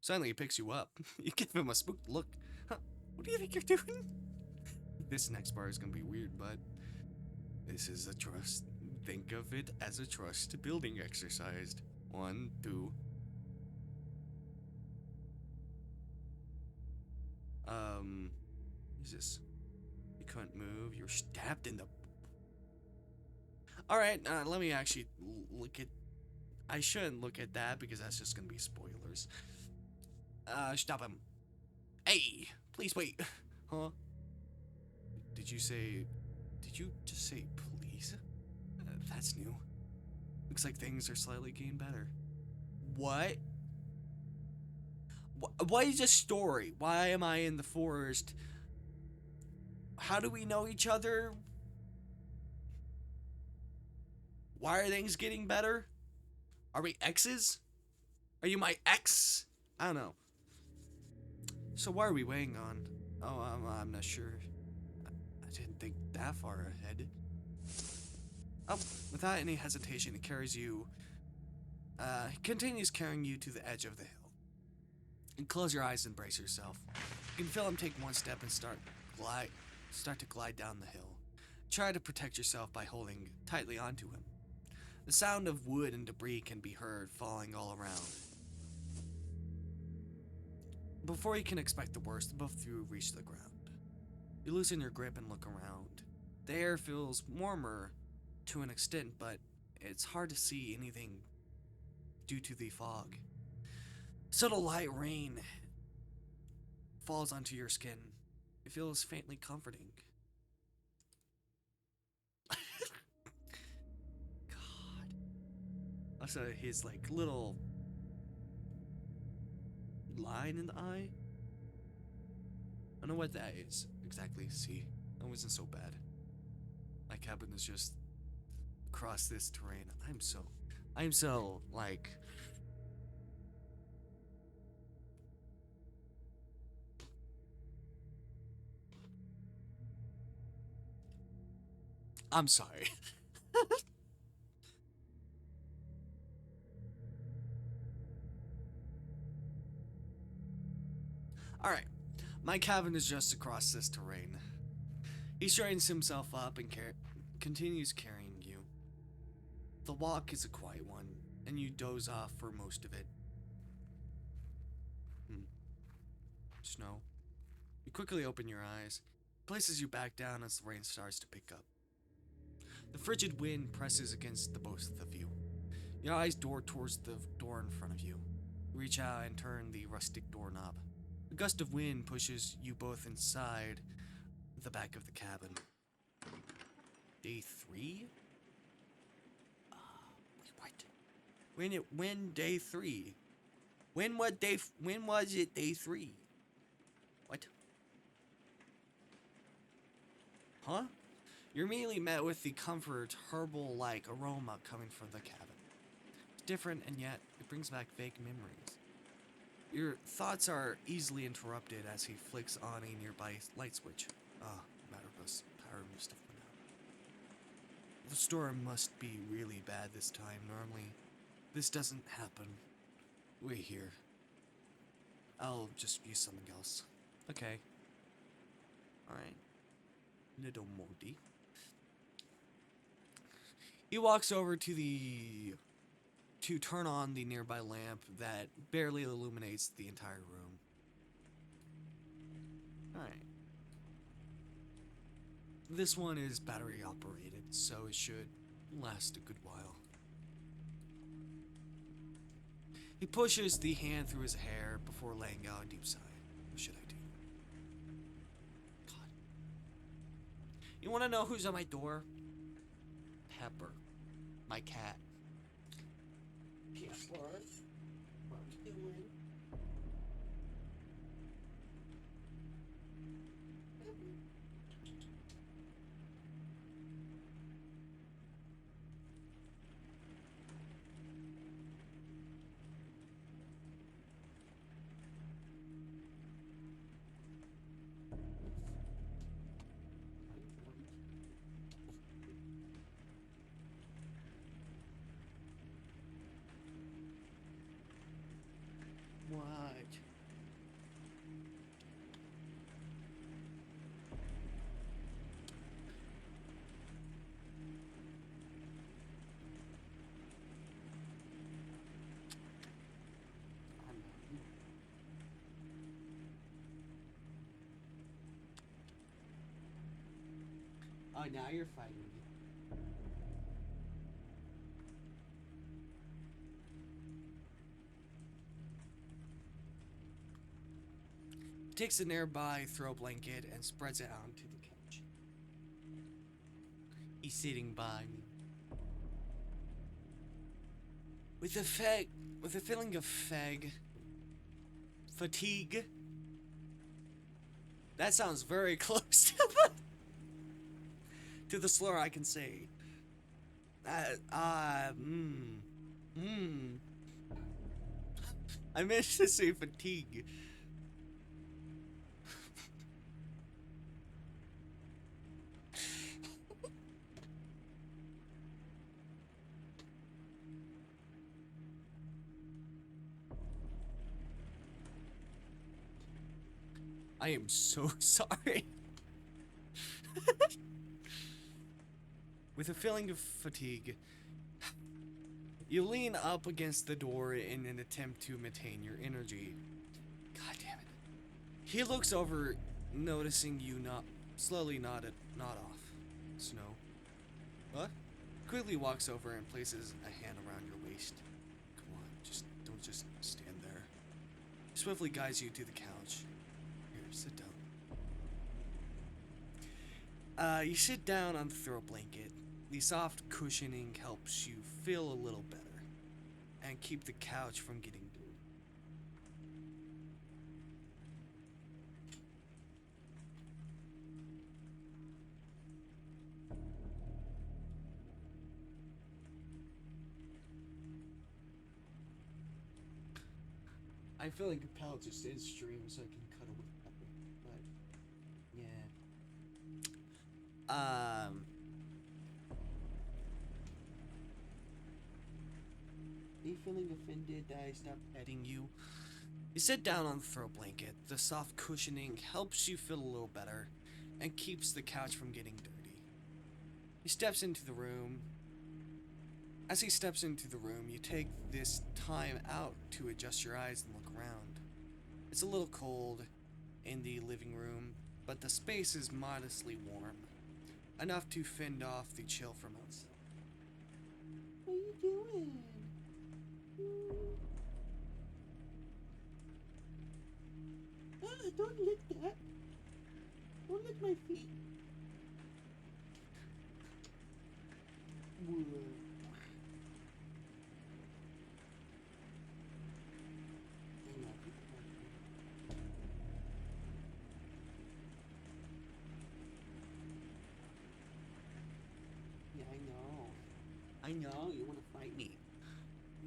Suddenly he picks you up. You give him a spooked look. Huh, what do you think you're doing? This next part is gonna be weird, but this is a trust. Think of it as a trust building exercise. 1, 2. Is this? You couldn't move. You're stabbed in the. Alright, let me actually look at. I shouldn't look at that because that's just gonna be spoilers. Stop him. Hey, please wait. Huh? Did you just say please? That's new. Looks like things are slightly getting better. What? What is this story? Why am I in the forest? How do we know each other? Why are things getting better? Are we exes? Are you my ex? I don't know. So why are we weighing on? Oh, I'm not sure. I didn't think that far ahead. Oh, without any hesitation, it carries you. Continues carrying you to the edge of the hill. And close your eyes and brace yourself. You can feel him take one step and start to glide down the hill. Try to protect yourself by holding tightly onto him. The sound of wood and debris can be heard falling all around. Before you can expect the worst, both of you reach the ground. You loosen your grip and look around. The air feels warmer to an extent, but it's hard to see anything due to the fog. Subtle light rain falls onto your skin. It feels faintly comforting. God. Also, his like little line in the eye. I don't know what that is exactly. See, that wasn't so bad. My cabin is just across this terrain. I'm so like. I'm sorry. Alright, my cabin is just across this terrain. He straightens himself up and continues carrying you. The walk is a quiet one, and you doze off for most of it. Snow. You quickly open your eyes. It places you back down as the rain starts to pick up. The frigid wind presses against the both of you. Your eyes door towards the door in front of you. You reach out and turn the rustic doorknob. A gust of wind pushes you both inside the back of the cabin. Day 3? Wait, what? When day 3? When was it day 3? What? Huh? You're immediately met with the comfort, herbal-like aroma coming from the cabin. It's different, and yet it brings back vague memories. Your thoughts are easily interrupted as he flicks on a nearby light switch. Power must have went out. The storm must be really bad this time. Normally, this doesn't happen. Wait here. I'll just use something else. Okay. Alright. Little Morty. He walks over to the to turn on the nearby lamp that barely illuminates the entire room. Alright. This one is battery operated, so it should last a good while. He pushes the hand through his hair before laying out a deep sigh. What should I do? God. You want to know who's at my door? Pepper. My cat. Pepper. What are you doing? What? Oh, now you're fighting me. Takes a nearby throw blanket and spreads it out onto the couch. He's sitting by me. With a feeling of fatigue. That sounds very close to the slur I can say. I managed to say fatigue. I am so sorry. With a feeling of fatigue, you lean up against the door in an attempt to maintain your energy. God damn it. He looks over, noticing you slowly nod off. Snow. What? Quickly walks over and places a hand around your waist. Come on, don't just stand there. Swiftly guides you to the couch. Here, sit down. You sit down on the throw blanket. The soft cushioning helps you feel a little better and keep the couch from getting dirty. I feel like compelled just in stream so I can cut away Pepper, but yeah. Are you feeling offended that I stopped petting you? You sit down on the throw blanket. The soft cushioning helps you feel a little better and keeps the couch from getting dirty. He steps into the room. As he steps into the room, you take this time out to adjust your eyes and look around. It's a little cold in the living room, but the space is modestly warm, enough to fend off the chill from outside. What are you doing? Don't lick that. Don't lick my feet. Yeah, I know. You want to fight me.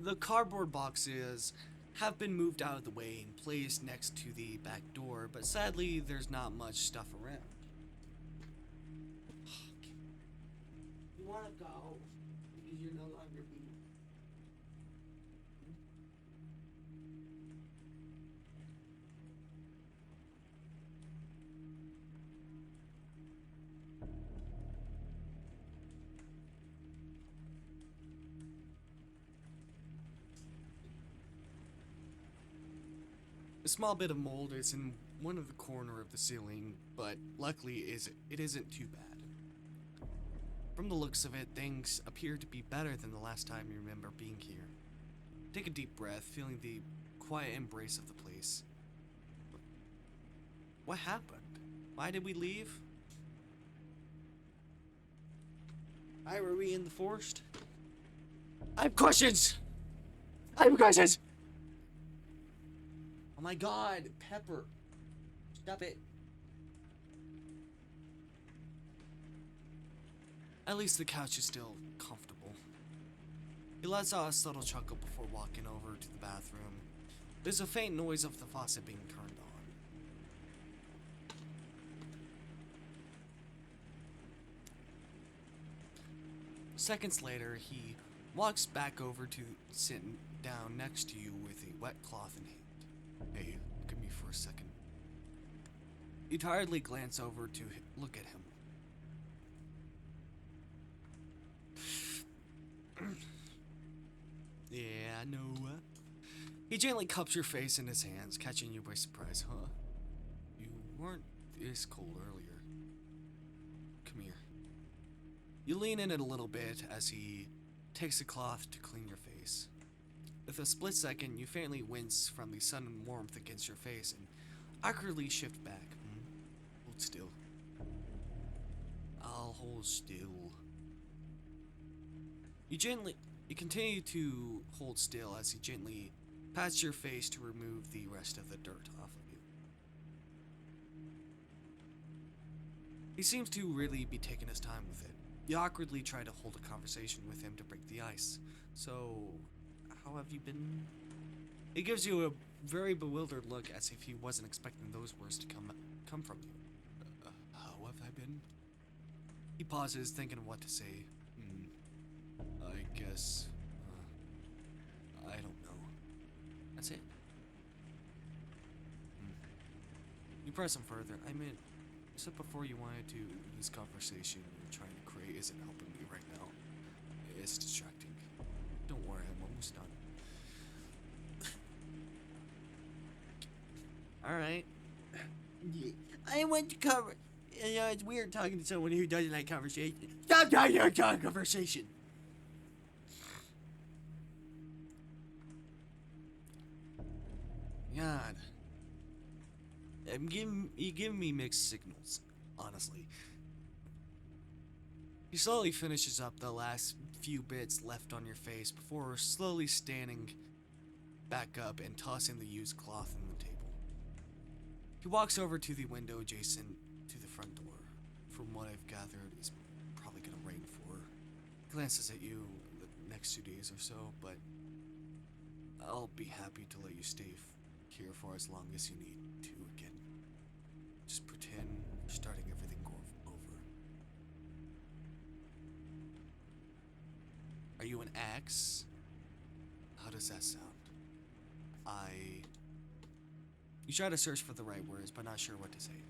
The cardboard boxes have been moved out of the way and placed next to the back door, but sadly there's not much stuff around. You wanna go because you're no longer being. A small bit of mold is in one of the corner of the ceiling, but luckily it isn't too bad. From the looks of it, things appear to be better than the last time you remember being here. Take a deep breath, feeling the quiet embrace of the place. What happened? Why did we leave? Why were we in the forest? I have questions! I have questions! Oh my god, Pepper. Stop it. At least the couch is still comfortable. He lets out a subtle chuckle before walking over to the bathroom. There's a faint noise of the faucet being turned on. Seconds later, he walks back over to sitting down next to you with a wet cloth in hand. Hey, look at me for a second. You tiredly glance over to look at him. Yeah, I know. He gently cups your face in his hands, catching you by surprise. Huh? You weren't this cold earlier. Come here. You lean in it a little bit as he takes a cloth to clean your face. With a split second, you faintly wince from the sudden warmth against your face and awkwardly shift back. Hold still. I'll hold still. You continue to hold still as he gently pats your face to remove the rest of the dirt off of you. He seems to really be taking his time with it. You awkwardly try to hold a conversation with him to break the ice. So, how have you been? He gives you a very bewildered look as if he wasn't expecting those words to come from you. How have I been? He pauses, thinking of what to say. I guess, I don't know. That's it. You press him further. I mean, you said before you wanted to, this conversation you're trying to create isn't helping me right now. It's distracting. Don't worry, I'm almost done. Alright. I want to cover. You know, it's weird talking to someone who doesn't like conversation. Stop talking about conversation! God. You giving me mixed signals, honestly. He slowly finishes up the last few bits left on your face before slowly standing back up and tossing the used cloth on the table. He walks over to the window adjacent to the front door. From what I've gathered, it's probably gonna rain for. Glances at you the next 2 days or so, but I'll be happy to let you stay here for as long as you need to again. Just pretend we're starting everything over. Are you an ex? How does that sound? You try to search for the right words, but not sure what to say.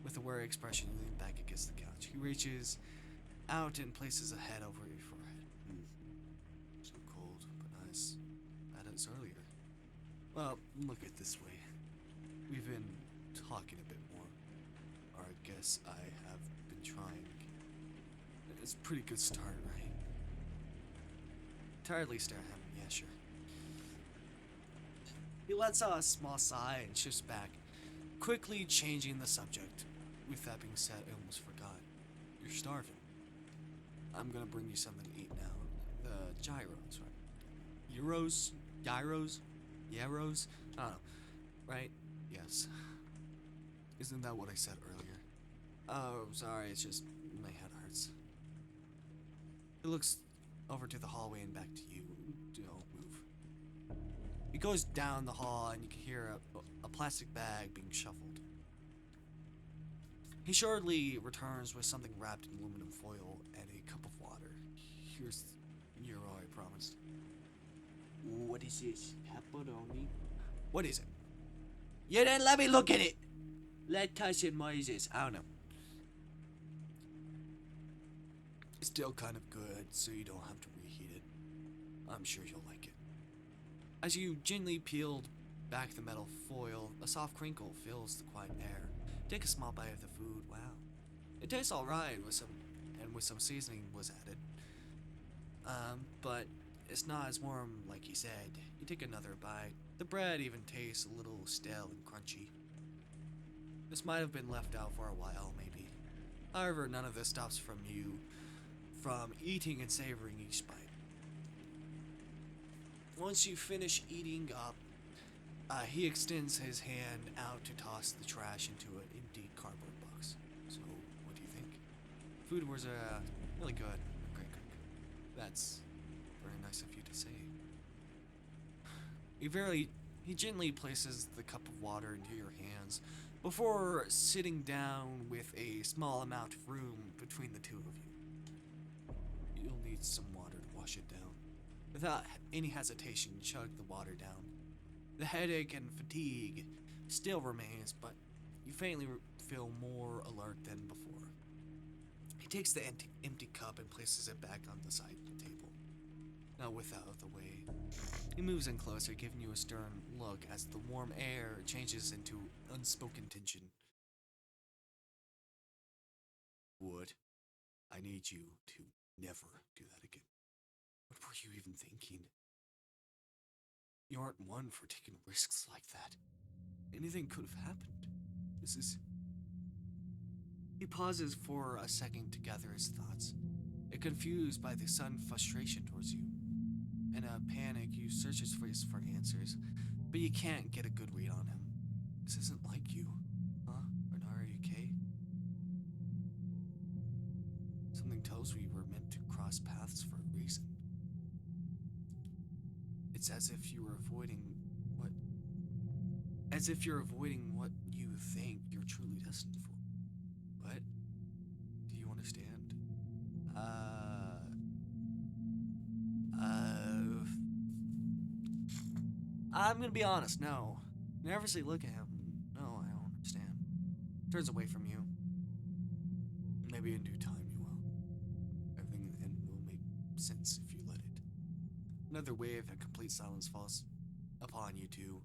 With a worried expression, you lean back against the couch. He reaches out and places a head over your forehead. So cold, but not as bad as earlier. Well, look at it this way. We've been talking a bit more. Or I guess I have been trying. It's a pretty good start, right? Tiredly stare at him. Yeah, sure. He lets out a small sigh and shifts back, quickly changing the subject. With that being said, I almost forgot. You're starving. I'm gonna bring you something to eat now. The gyros, right? Gyros? Gyros? Yaros? I don't know. Right? Yes. Isn't that what I said earlier? Oh, sorry, it's just my head hurts. He looks over to the hallway and back to you. Don't move. He goes down the hall and you can hear a plastic bag being shuffled. He shortly returns with something wrapped in aluminum foil and a cup of water. Here's the euro I promised. What is this? Pepperoni? What is it? You didn't let me look at it! Lettuce and Moses. I don't know. It's still kind of good, so you don't have to reheat it. I'm sure you'll like it. As you gently peel Back the metal foil, a soft crinkle fills the quiet air. Take a small bite of the food. Wow. It tastes alright with some seasoning was added. But it's not as warm like you said. You take another bite. The bread even tastes a little stale and crunchy. This might have been left out for a while, maybe. However, none of this stops you from eating and savoring each bite. Once you finish eating up, he extends his hand out to toss the trash into an empty cardboard box. So, what do you think? Food was really good. Great cook. That's very nice of you to say. He gently places the cup of water into your hands before sitting down with a small amount of room between the two of you. You'll need some water to wash it down. Without any hesitation, you chug the water down. The headache and fatigue still remains, but you faintly feel more alert than before. He takes the empty cup and places it back on the side of the table. Now without the way, he moves in closer, giving you a stern look as the warm air changes into unspoken tension. Wood, I need you to never do that again. What were you even thinking? You aren't one for taking risks like that. Anything could have happened. This is... He pauses for a second to gather his thoughts. Confused by the sudden frustration towards you. In a panic, you search his face for answers, but you can't get a good read on him. This isn't like you. Huh? Bernard, are you okay? Something tells me we're meant to cross paths for a reason. It's as if you were avoiding what... As if you're avoiding what you think you're truly destined for. What? Do you understand? I'm gonna be honest, no. Nervously look at him. No, I don't understand. Turns away from you. Maybe in due time you will. Everything in the end will make sense if you let it. Another wave of complete silence falls upon you two.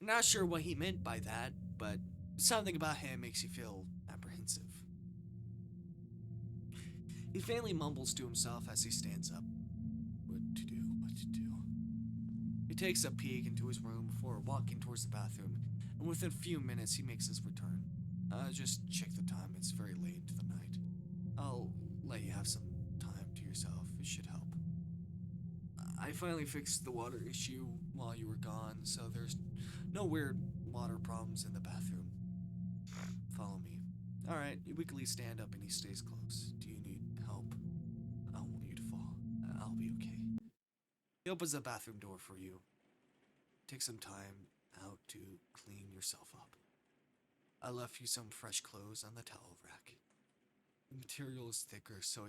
I'm not sure what he meant by that, but something about him makes you feel apprehensive. He faintly mumbles to himself as he stands up. What to do, what to do. He takes a peek into his room before walking towards the bathroom, and within a few minutes he makes his return. Just check the time, it's very late into the night. I'll let you have some time to yourself, it should help. I finally fixed the water issue while you were gone, so there's no weird water problems in the bathroom. Follow me. Alright, you weakly stand up and he stays close. Do you need help? I don't want you to fall. I'll be okay. He opens the bathroom door for you. Take some time out to clean yourself up. I left you some fresh clothes on the towel rack. The material is thicker, so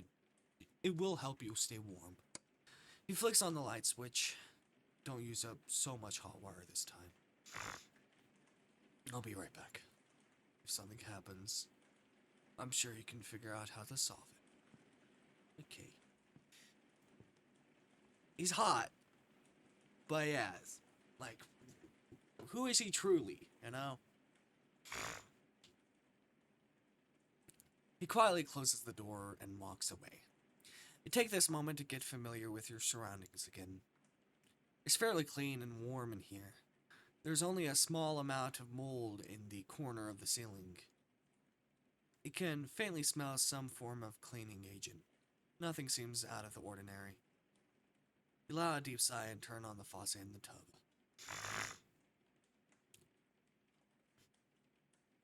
it will help you stay warm. He flicks on the light switch. Don't use up so much hot water this time. I'll be right back. If something happens, I'm sure you can figure out how to solve it. Okay. He's hot. But yeah, like, who is he truly, you know? He quietly closes the door and walks away. You take this moment to get familiar with your surroundings again. It's fairly clean and warm in here. There's only a small amount of mold in the corner of the ceiling. You can faintly smell some form of cleaning agent. Nothing seems out of the ordinary. You allow a deep sigh and turn on the faucet in the tub.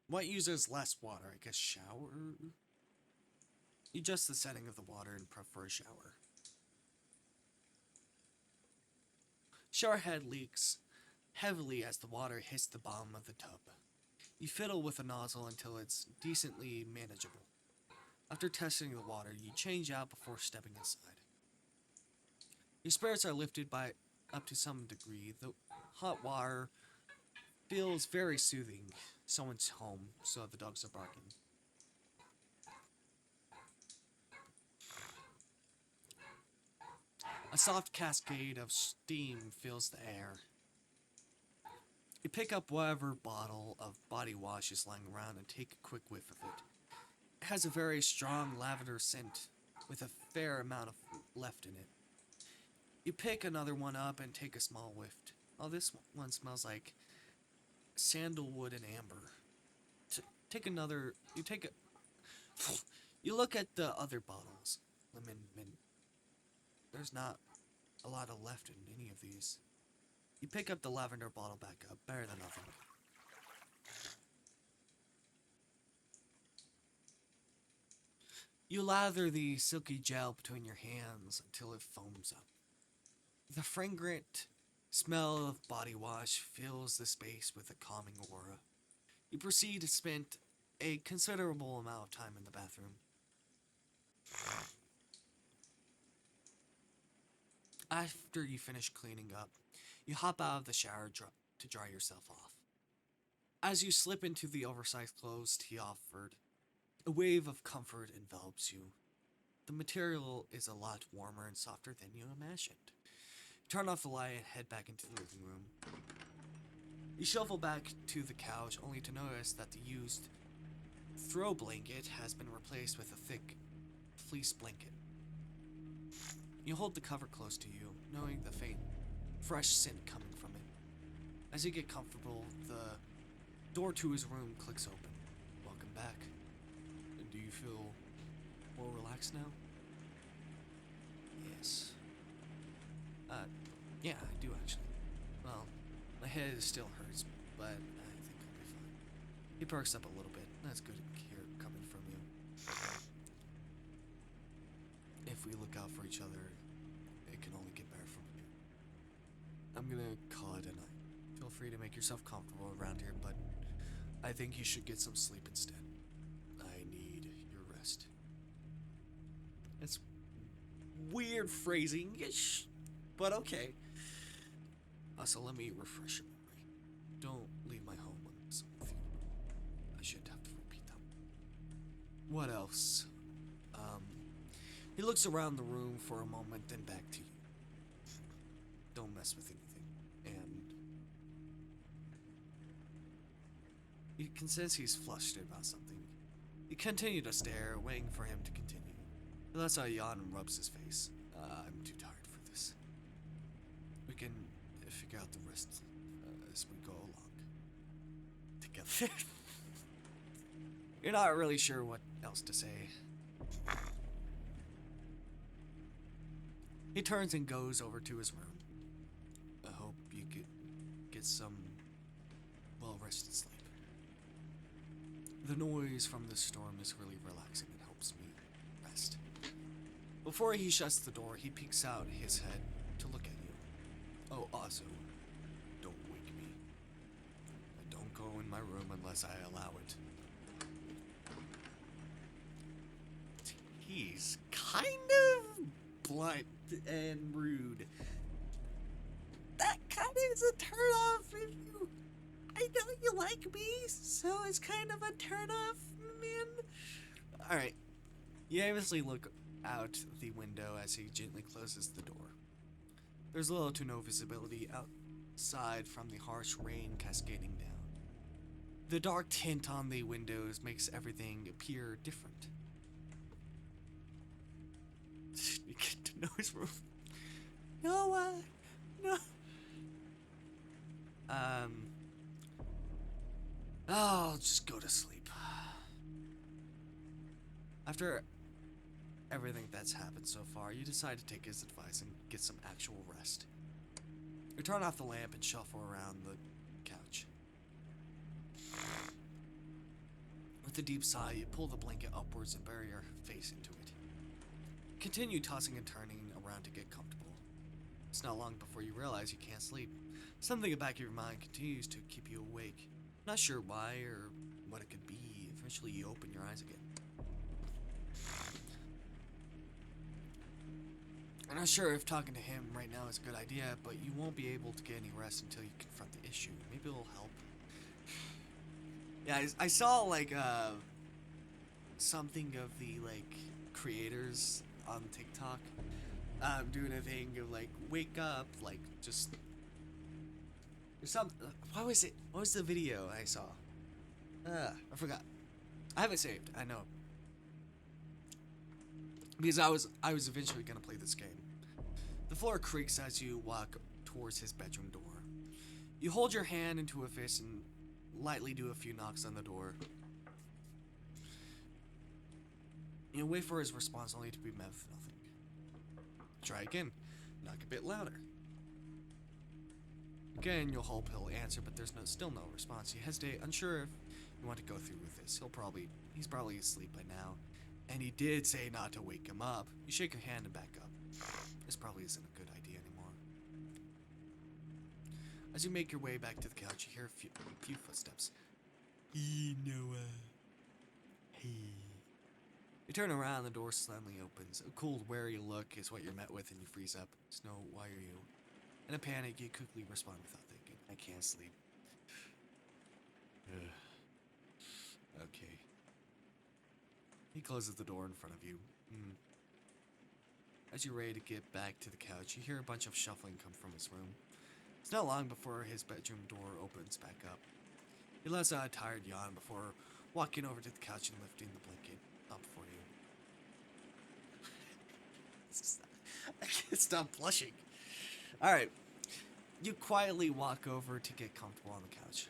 What uses less water? I guess shower? You adjust the setting of the water and prefer a shower. Shower head leaks heavily as the water hits the bottom of the tub. You fiddle with the nozzle until it's decently manageable. After testing the water, you change out before stepping inside. Your spirits are lifted by up to some degree. The hot water feels very soothing. Someone's home, so the dogs are barking. A soft cascade of steam fills the air. You pick up whatever bottle of body wash is lying around and take a quick whiff of it. It has a very strong lavender scent with a fair amount of left in it. You pick another one up and take a small whiff. Oh, this one smells like sandalwood and amber. Take another. You take a. You look at the other bottles. Lemon mint. There's not a lot of left in any of these. You pick up the lavender bottle back up. Better than nothing. You lather the silky gel between your hands until it foams up. The fragrant smell of body wash fills the space with a calming aura. You proceed to spend a considerable amount of time in the bathroom. After you finish cleaning up, you hop out of the shower to dry yourself off. As you slip into the oversized clothes he offered, a wave of comfort envelops you. The material is a lot warmer and softer than you imagined. Turn off the light and head back into the living room. You shuffle back to the couch only to notice that the used throw blanket has been replaced with a thick fleece blanket. You hold the cover close to you, knowing the faint, fresh scent coming from it. As you get comfortable, the door to his room clicks open. Welcome back. Do you feel more relaxed now? Yes. Yeah, I do actually. Well, my head still hurts, but I think I'll be fine. He perks up a little bit. That's good to hear coming from you. If we look out for each other, it can only get better from here. I'm gonna call it a night. Feel free to make yourself comfortable around here, but I think you should get some sleep instead. I need your rest. It's weird phrasing-ish, but okay. Also, let me refresh your memory. Don't leave my home unless I'm with you. I shouldn't have to repeat them. What else? He looks around the room for a moment, then back to you. Don't mess with anything. And you can sense he's flushed about something. You continue to stare, waiting for him to continue. He lets out a yawn and rubs his face. I'm too tired for this. We can figure out the rest as we go along. Together. You're not really sure what else to say. He turns and goes over to his room. I hope you get some well-rested sleep. The noise from the storm is really relaxing and helps me rest. Before he shuts the door, he peeks out his head to look at you. Oh, also, don't wake me. I don't go in my room unless I allow it. He's kind of blunt and rude. That kind of is a turn off if you... I know you like me, so it's kind of a turn off, man. Alright. You aimlessly look out the window as he gently closes the door. There's little to no visibility outside from the harsh rain cascading down. The dark tint on the windows makes everything appear different. You get to know his room. No. I'll just go to sleep. After everything that's happened so far, you decide to take his advice and get some actual rest. You turn off the lamp and shuffle around the couch. With a deep sigh, you pull the blanket upwards and bury your face into it. Continue tossing and turning around to get comfortable. It's not long before you realize you can't sleep. Something in the back of your mind continues to keep you awake. Not sure why or what it could be. Eventually you open your eyes again. I'm not sure if talking to him right now is a good idea, but you won't be able to get any rest until you confront the issue. Maybe it'll help. Yeah, I saw like something of the like creators on TikTok doing a thing of like wake up, like just There's some. What was it? What was the video I saw? I forgot. I have it saved. I know. Because I was eventually gonna play this game. The floor creaks as you walk towards his bedroom door. You hold your hand into a fist and lightly do a few knocks on the door. You wait for his response, only to be met with nothing. Try again. Knock a bit louder. Again, you'll hope he'll answer, but there's still no response. You hesitate, unsure if you want to go through with this. He's probably asleep by now. And he did say not to wake him up. You shake your hand and back up. This probably isn't a good idea anymore. As you make your way back to the couch, you hear a few footsteps. Noah. Hey. You turn around, the door suddenly opens. A cold, wary look is what you're met with, and you freeze up. Snow, why are you? In a panic, you quickly respond without thinking. I can't sleep. Okay. He closes the door in front of you. As you're ready to get back to the couch, you hear a bunch of shuffling come from his room. It's not long before his bedroom door opens back up. He lets out a tired yawn before walking over to the couch and lifting the blanket up for you. I can't stop blushing. Alright. You quietly walk over to get comfortable on the couch.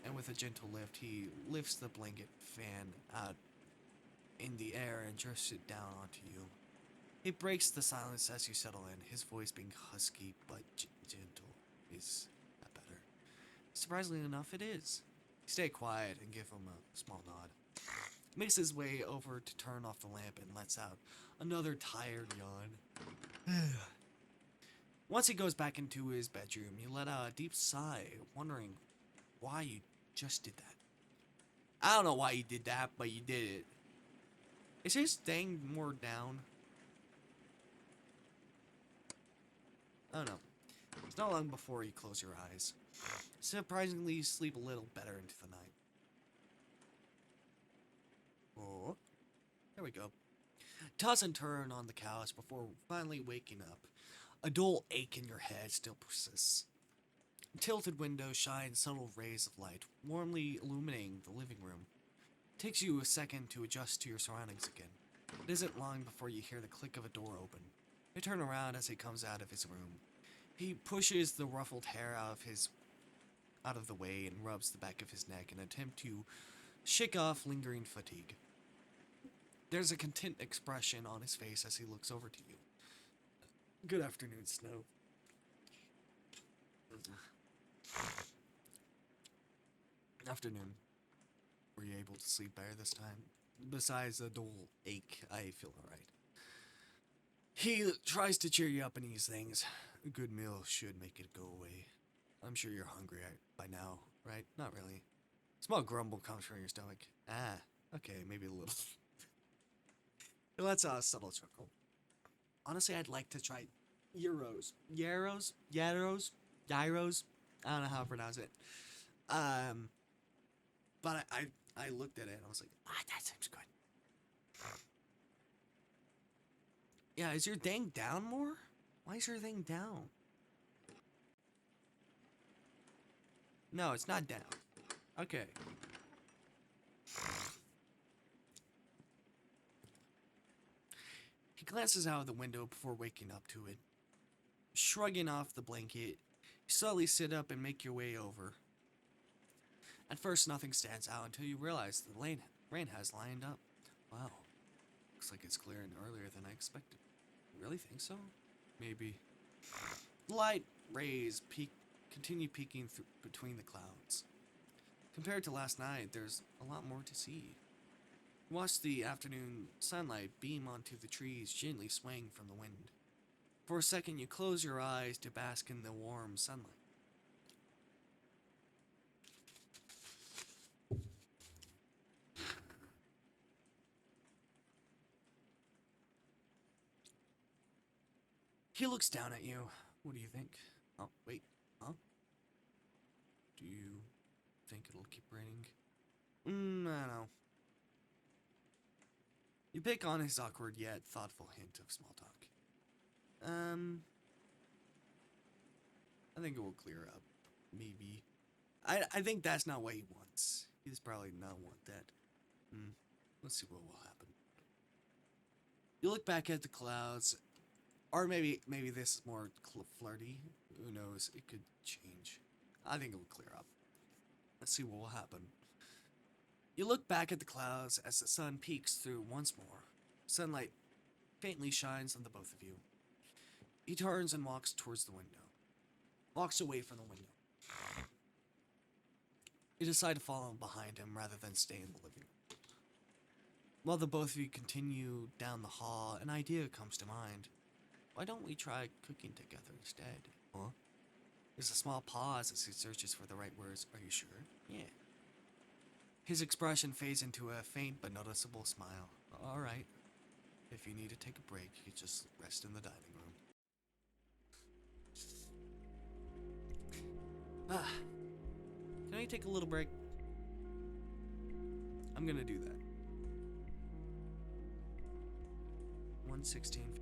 And with a gentle lift, he lifts the blanket fan out in the air and drifts it down onto you. He breaks the silence as you settle in, his voice being husky but gentle. Is that better? Surprisingly enough, it is. Stay quiet and give him a small nod. He makes his way over to turn off the lamp and lets out another tired yawn. Once he goes back into his bedroom, you let out a deep sigh, wondering why you just did that. I don't know why you did that, but you did it. Is his thing more down? I don't know. It's not long before you close your eyes. Surprisingly, you sleep a little better into the night. Oh, there we go. Toss and turn on the couch before finally waking up. A dull ache in your head still persists. Tilted windows shine subtle rays of light, warmly illuminating the living room. It takes you a second to adjust to your surroundings again. It isn't long before you hear the click of a door open. You turn around as he comes out of his room. He pushes the ruffled hair out of the way and rubs the back of his neck in an attempt to shake off lingering fatigue. There's a content expression on his face as he looks over to you. Good afternoon, Snow. Afternoon. Were you able to sleep better this time? Besides the dull ache, I feel alright. He tries to cheer you up in these things. A good meal should make it go away. I'm sure you're hungry by now, right? Not really. A small grumble comes from your stomach. Ah, okay, maybe a little. He lets out a subtle chuckle. Honestly, I'd like to try gyros. Gyros? Gyros? Gyros? I don't know how to pronounce it. But I looked at it and I was like, that seems good. Yeah, is your thing down more? Why is your thing down? No, it's not down. Okay. He glances out of the window before waking up to it. Shrugging off the blanket, you slowly sit up and make your way over. At first, nothing stands out until you realize the rain has lined up. Wow. Looks like it's clearing earlier than I expected. You really think so? Maybe. Light rays continue peeking between the clouds. Compared to last night, there's a lot more to see. You watch the afternoon sunlight beam onto the trees, gently swaying from the wind. For a second, you close your eyes to bask in the warm sunlight. He looks down at you. What do you think? Oh, wait. Huh? Do you think it'll keep raining? I don't know. You pick on his awkward yet thoughtful hint of small talk. I think it will clear up. maybe. I think that's not what he wants. He's probably not want that. Let's see what will happen. You look back at the clouds, or maybe this is more flirty. Who knows? It could change. I think it will clear up. Let's see what will happen. You look back at the clouds as the sun peeks through once more. Sunlight faintly shines on the both of you. He turns and walks towards the window. Walks away from the window. You decide to follow behind him rather than stay in the living room. While the both of you continue down the hall, an idea comes to mind. Why don't we try cooking together instead? Huh? There's a small pause as he searches for the right words. Are you sure? Yeah. His expression fades into a faint but noticeable smile. Alright. If you need to take a break, you can just rest in the dining room. Can I take a little break? I'm gonna do that. 1:16.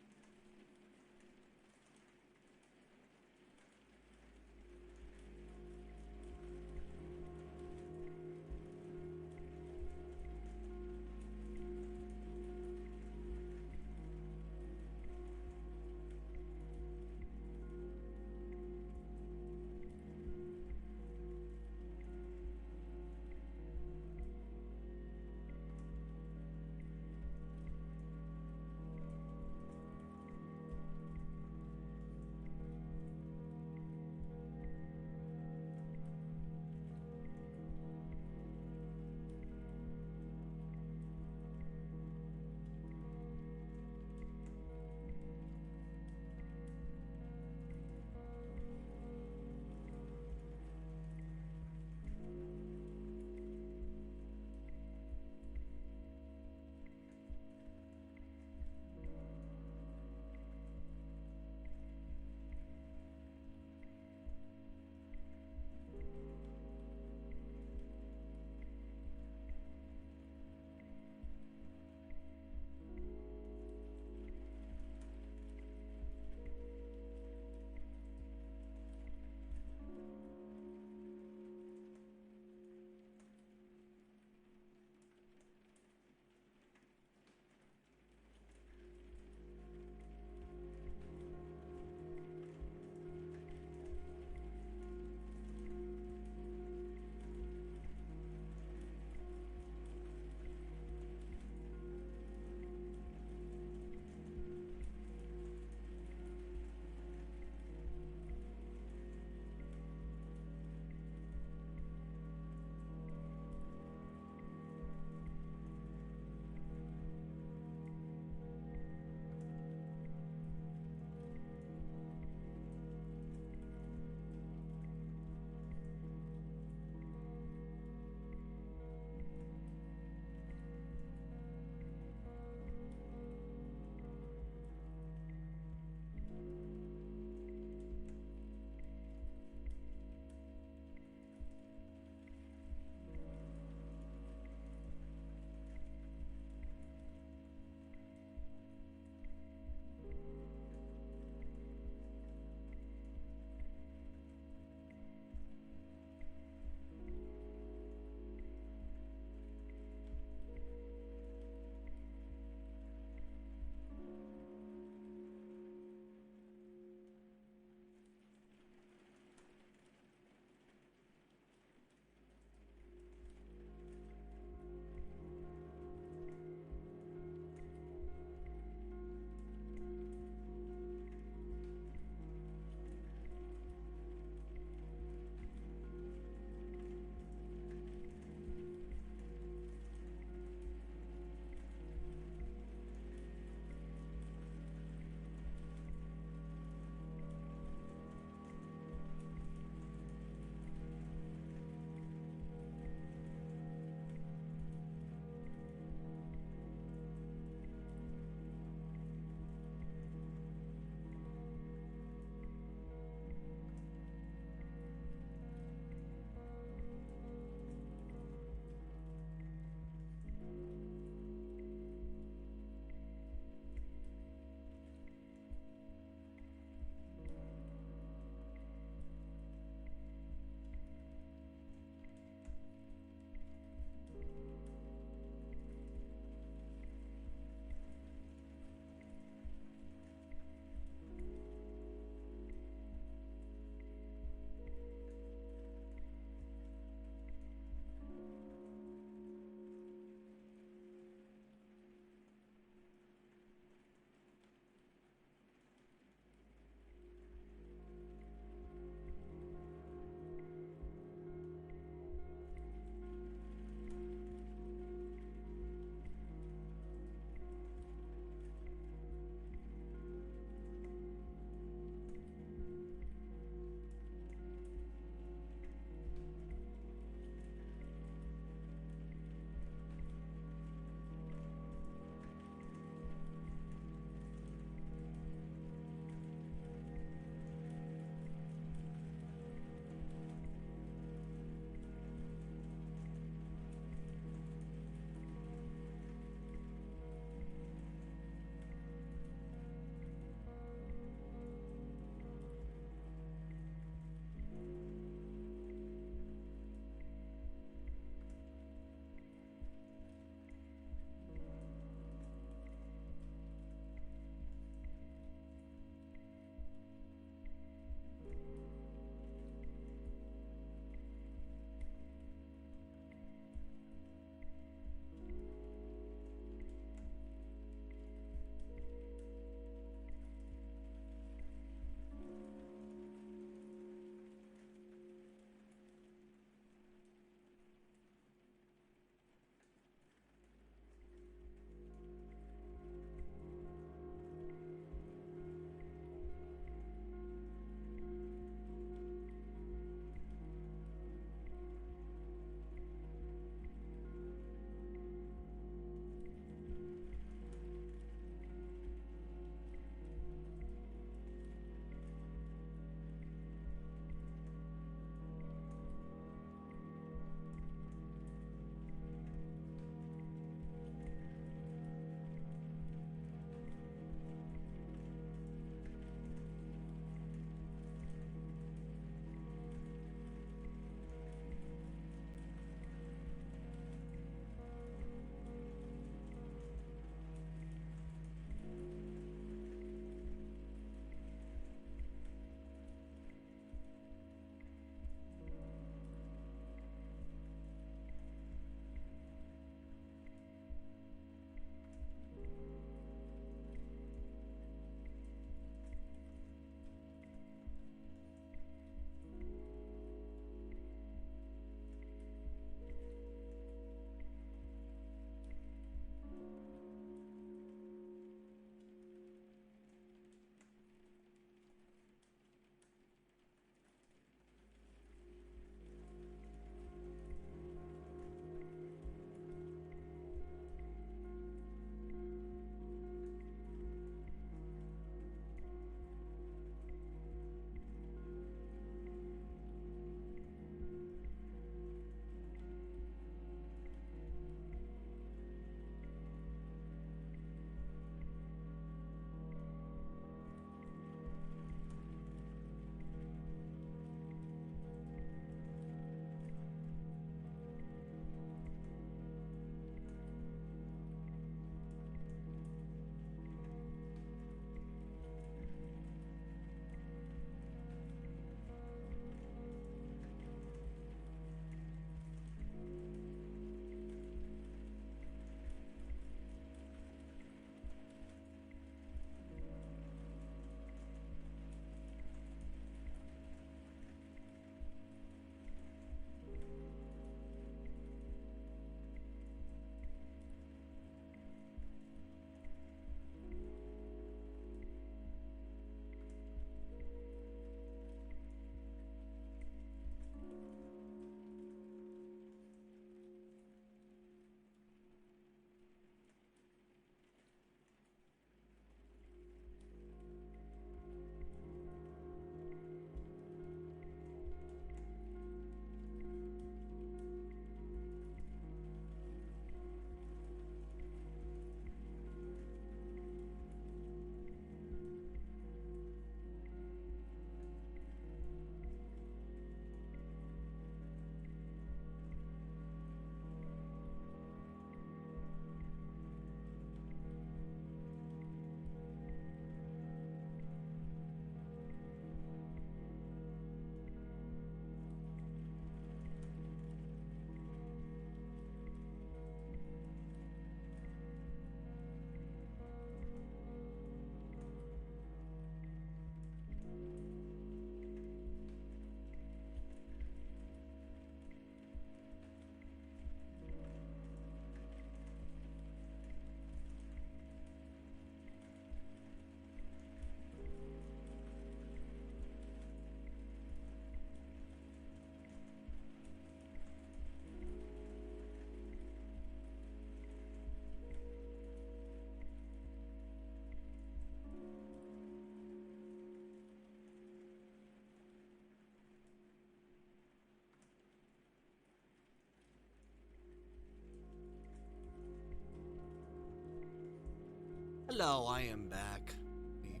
Hello, I am back. Let me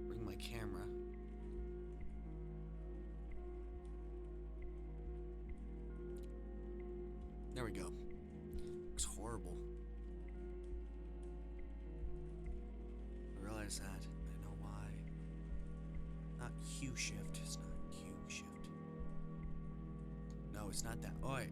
bring my camera. There we go. Looks horrible. I realize that. I know why. Not Q shift. It's not Q shift. No, it's not that. Oh, wait.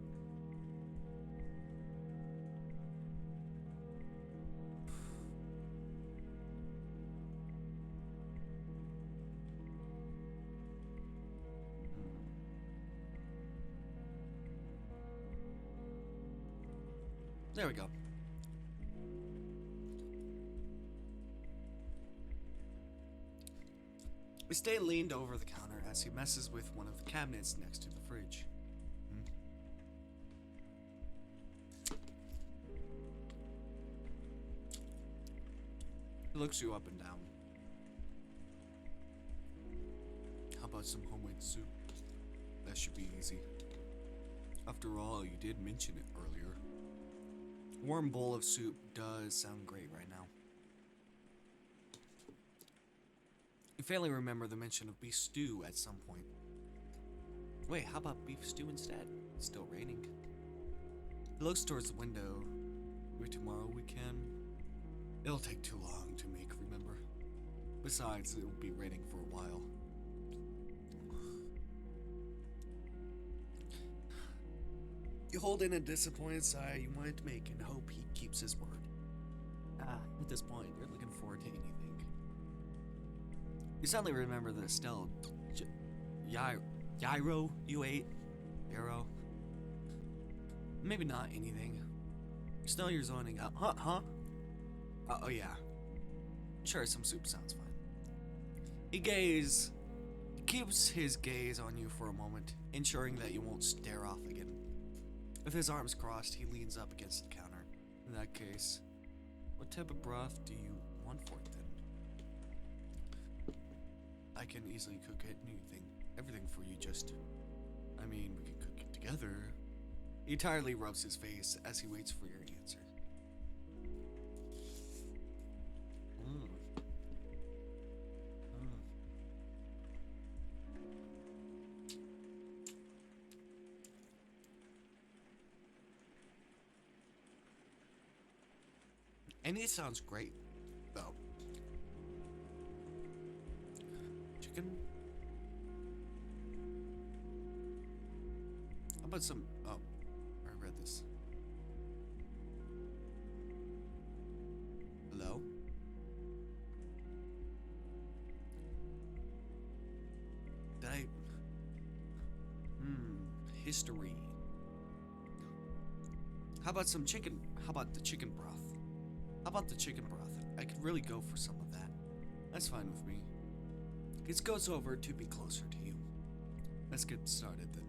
There we go. We stay leaned over the counter as he messes with one of the cabinets next to the fridge. He looks you up and down. How about some homemade soup? That should be easy. After all, you did mention it earlier. Warm bowl of soup does sound great right now. You faintly remember the mention of beef stew at some point. Wait, how about beef stew instead? It's still raining. He looks towards the window. Maybe tomorrow we can. It'll take too long to make, remember? Besides, it'll be raining for a while. You hold in a disappointed sigh you wanted to make and hope he keeps his word. At this point, you're looking forward to anything. You suddenly remember the Estelle gyro you ate. Gyro. Maybe not anything. You smell you're zoning out. Huh? Oh yeah. Sure, some soup sounds fine. He keeps his gaze on you for a moment, ensuring that you won't stare off again. With his arms crossed, he leans up against the counter. In that case, what type of broth do you want for it then? I can easily cook everything for you, I mean, we can cook it together. He tiredly rubs his face as he waits for your answer. And it sounds great, though. Chicken? How about some... Oh, I read this. Hello? Did I... History. How about some chicken? How about the chicken broth? How about the chicken broth? I could really go for some of that. That's fine with me. It goes over to be closer to you. Let's get started then.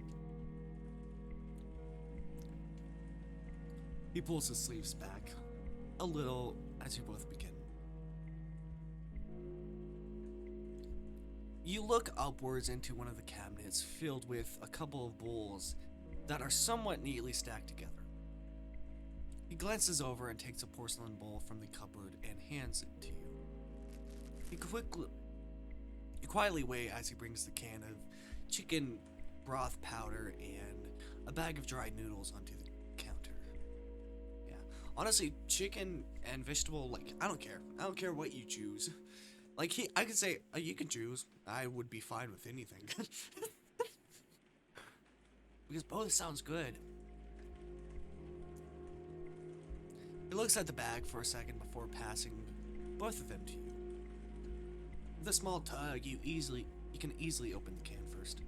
He pulls his sleeves back a little as you both begin. You look upwards into one of the cabinets filled with a couple of bowls that are somewhat neatly stacked together. He glances over and takes a porcelain bowl from the cupboard and hands it to you. You quietly wait as he brings the can of chicken broth powder and a bag of dried noodles onto the counter. Yeah, honestly, chicken and vegetable, like, I don't care. I don't care what you choose. Like, I could say, you can choose. I would be fine with anything. Because both sounds good. He looks at the bag for a second before passing both of them to you. With a small tug, you can easily open the can first.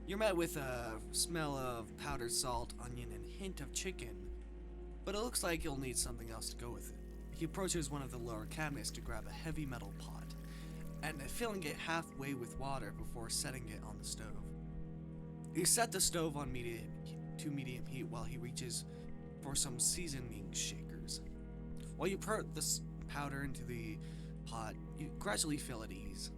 You're met with a smell of powdered salt, onion, and hint of chicken, but it looks like you'll need something else to go with it. He approaches one of the lower cabinets to grab a heavy metal pot, and filling it halfway with water before setting it on the stove. You set the stove on medium heat while he reaches for some seasoning shakers. While you pour the powder into the pot, you gradually feel at ease.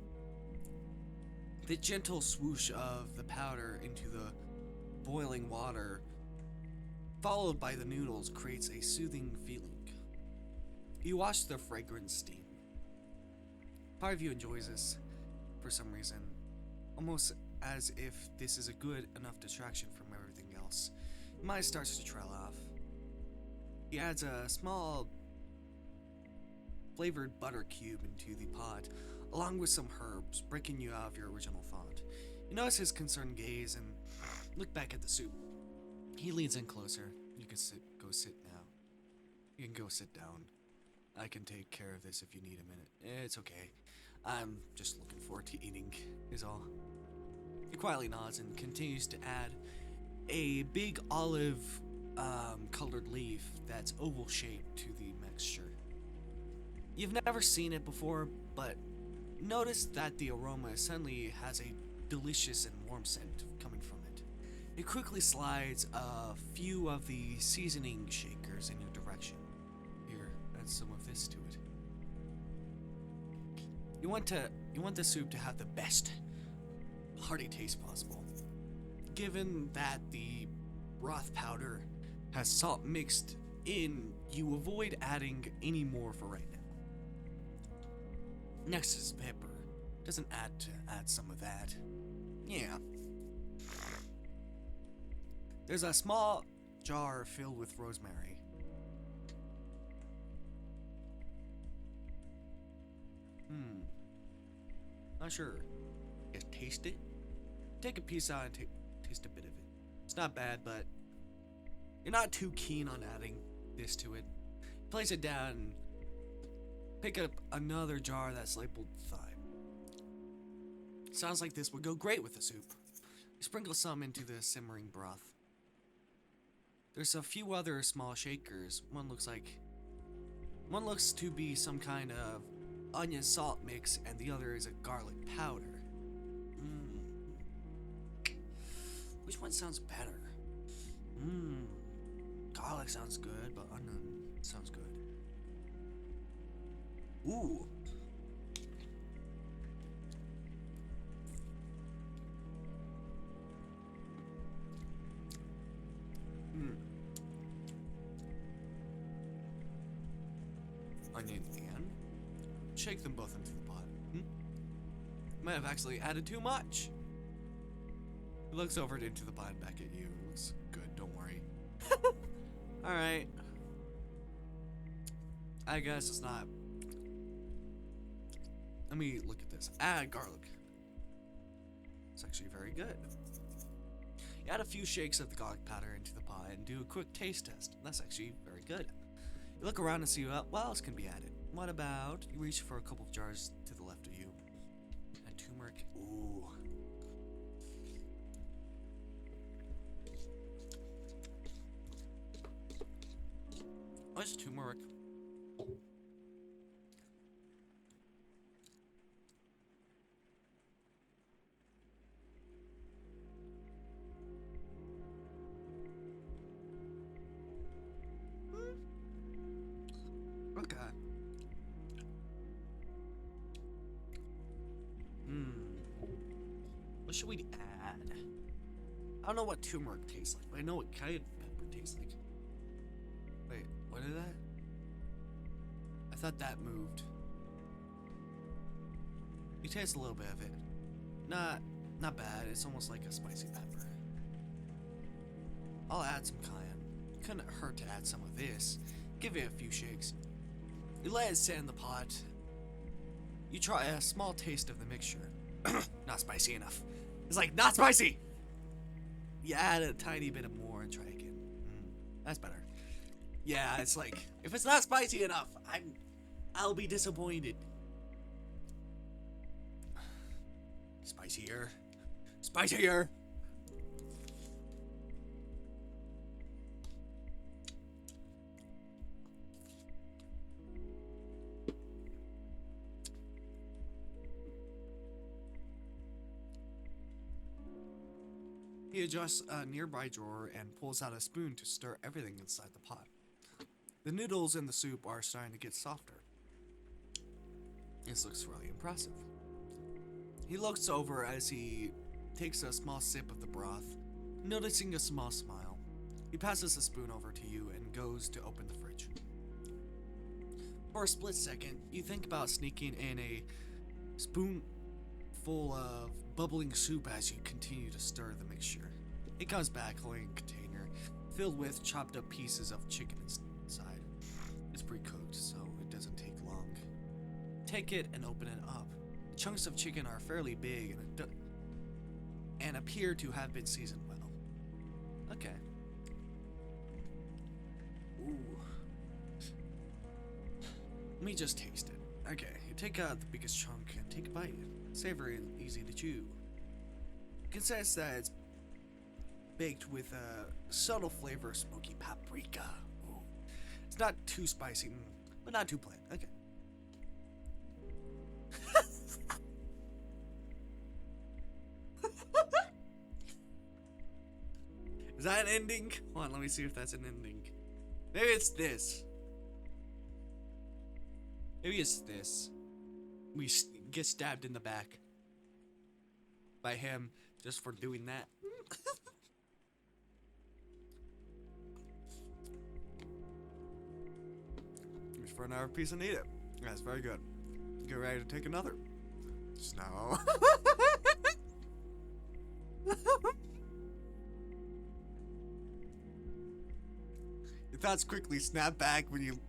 The gentle swoosh of the powder into the boiling water, followed by the noodles, creates a soothing feeling. You watch the fragrance steam. Part of you enjoys this for some reason, almost as if this is a good enough distraction from everything else. Your mind starts to trail off. He adds a small flavored butter cube into the pot, along with some herbs, breaking you out of your original thought. You notice his concerned gaze and look back at the soup. He leans in closer. You can go sit now. You can go sit down. I can take care of this if you need a minute. It's okay. I'm just looking forward to eating, is all. He quietly nods and continues to add a big olive colored leaf that's oval shaped to the mixture. You've never seen it before, but notice that the aroma suddenly has a delicious and warm scent coming from it. It quickly slides a few of the seasoning shakers in your direction. Here, add some of this to it. You want the soup to have the best hearty taste possible. Given that the broth powder has salt mixed in, you avoid adding any more for right now. Next is pepper. Doesn't add some of that. Yeah. There's a small jar filled with rosemary. Not sure. Just taste it. Take a piece out and taste a bit of it. It's not bad, but you're not too keen on adding this to it. Place it down and pick up another jar that's labeled thyme. Sounds like this would go great with the soup. You sprinkle some into the simmering broth. There's a few other small shakers. One looks to be some kind of onion salt mix, and the other is a garlic powder. Which one sounds better? Garlic sounds good, but onion sounds good. Ooh. Onion and shake them both into the pot. Might have actually added too much. He looks over into the pot and back at you. Looks good, don't worry. Alright. I guess it's not. Let me look at this. Add garlic. It's actually very good. You add a few shakes of the garlic powder into the pot and do a quick taste test. That's actually very good. You look around and see what else can be added. What about you reach for a couple of jars to the left of you? And turmeric. Ooh. What's turmeric? Okay. What should we add? I don't know what turmeric tastes like, but I know what cayenne pepper tastes like. Wait, what is that? I thought that moved. You taste a little bit of it. Not bad. It's almost like a spicy pepper. I'll add some cayenne. Couldn't hurt to add some of this. Give it a few shakes. You let it sit in the pot. You try a small taste of the mixture. Not spicy enough. It's like, not spicy! You add a tiny bit of more and try again. That's better. Yeah, it's like, if it's not spicy enough, I'll be disappointed. Spicier. Spicier! He adjusts a nearby drawer and pulls out a spoon to stir everything inside the pot. The noodles in the soup are starting to get softer. This looks really impressive. He looks over as he takes a small sip of the broth, noticing a small smile. He passes the spoon over to you and goes to open the fridge. For a split second, you think about sneaking in a spoonful of bubbling soup as you continue to stir the mixture. It comes back holding a container filled with chopped up pieces of chicken inside. It's pre-cooked, so it doesn't take long. Take it and open it up. The chunks of chicken are fairly big and appear to have been seasoned well. Okay. Ooh. Let me just taste it. Okay, you take out the biggest chunk and take a bite. Savory and easy to chew. You can sense that it's baked with a subtle flavor of smoky paprika. Ooh. It's not too spicy, but not too plain. Okay. Is that an ending? Hold on, let me see if that's an ending. Maybe it's this. Maybe it's this. We get stabbed in the back by him just for doing that. Here's for another piece and eat it. That's very good. Get ready to take another. Snow. Your thoughts quickly snap back when you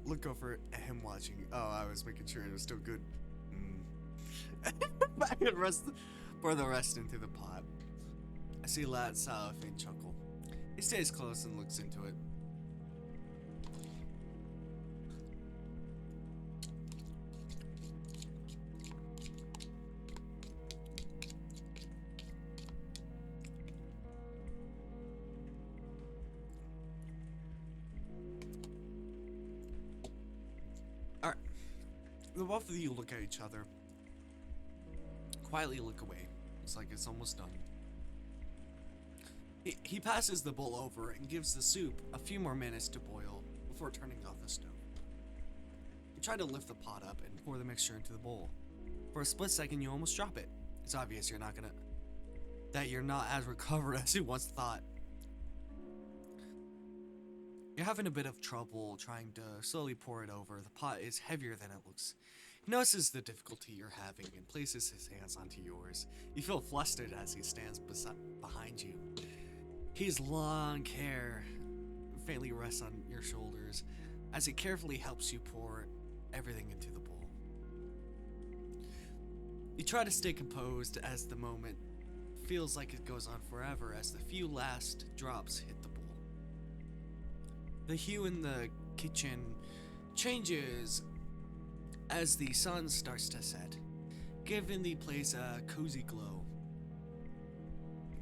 look over at him watching. Oh, I was making sure it was still good. Back and pour the rest into the pot. I see Lat saw a faint chuckle. He stays close and looks into it. Alright. The both of you look at each other. Quietly look away. It's like it's almost done. He passes the bowl over and gives the soup a few more minutes to boil before turning off the stove. You try to lift the pot up and pour the mixture into the bowl. For a split second, you almost drop it. It's obvious you're not as recovered as you once thought. You're having a bit of trouble trying to slowly pour it over. The pot is heavier than it looks. He notices the difficulty you're having and places his hands onto yours. You feel flustered as he stands behind you. His long hair faintly rests on your shoulders as he carefully helps you pour everything into the bowl. You try to stay composed as the moment feels like it goes on forever as the few last drops hit the bowl. The hue in the kitchen changes as the sun starts to set, giving the place a cozy glow.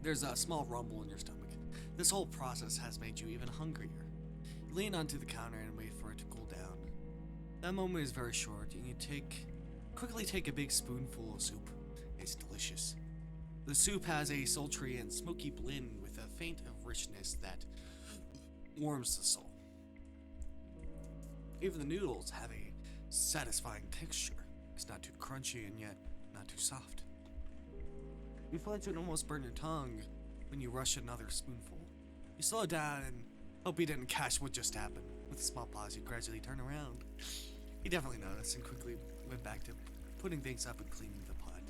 There's a small rumble in your stomach. This whole process has made you even hungrier. You lean onto the counter and wait for it to cool down. That moment is very short, and you quickly take a big spoonful of soup. It's delicious. The soup has a sultry and smoky blend with a faint of richness that warms the soul. Even the noodles have a satisfying texture. It's not too crunchy and yet not too soft. You feel like it almost burn your tongue when you rush another spoonful. You slow down and hope he didn't catch what just happened. With a small pause, you gradually turn around. He definitely noticed and quickly went back to putting things up and cleaning the pot.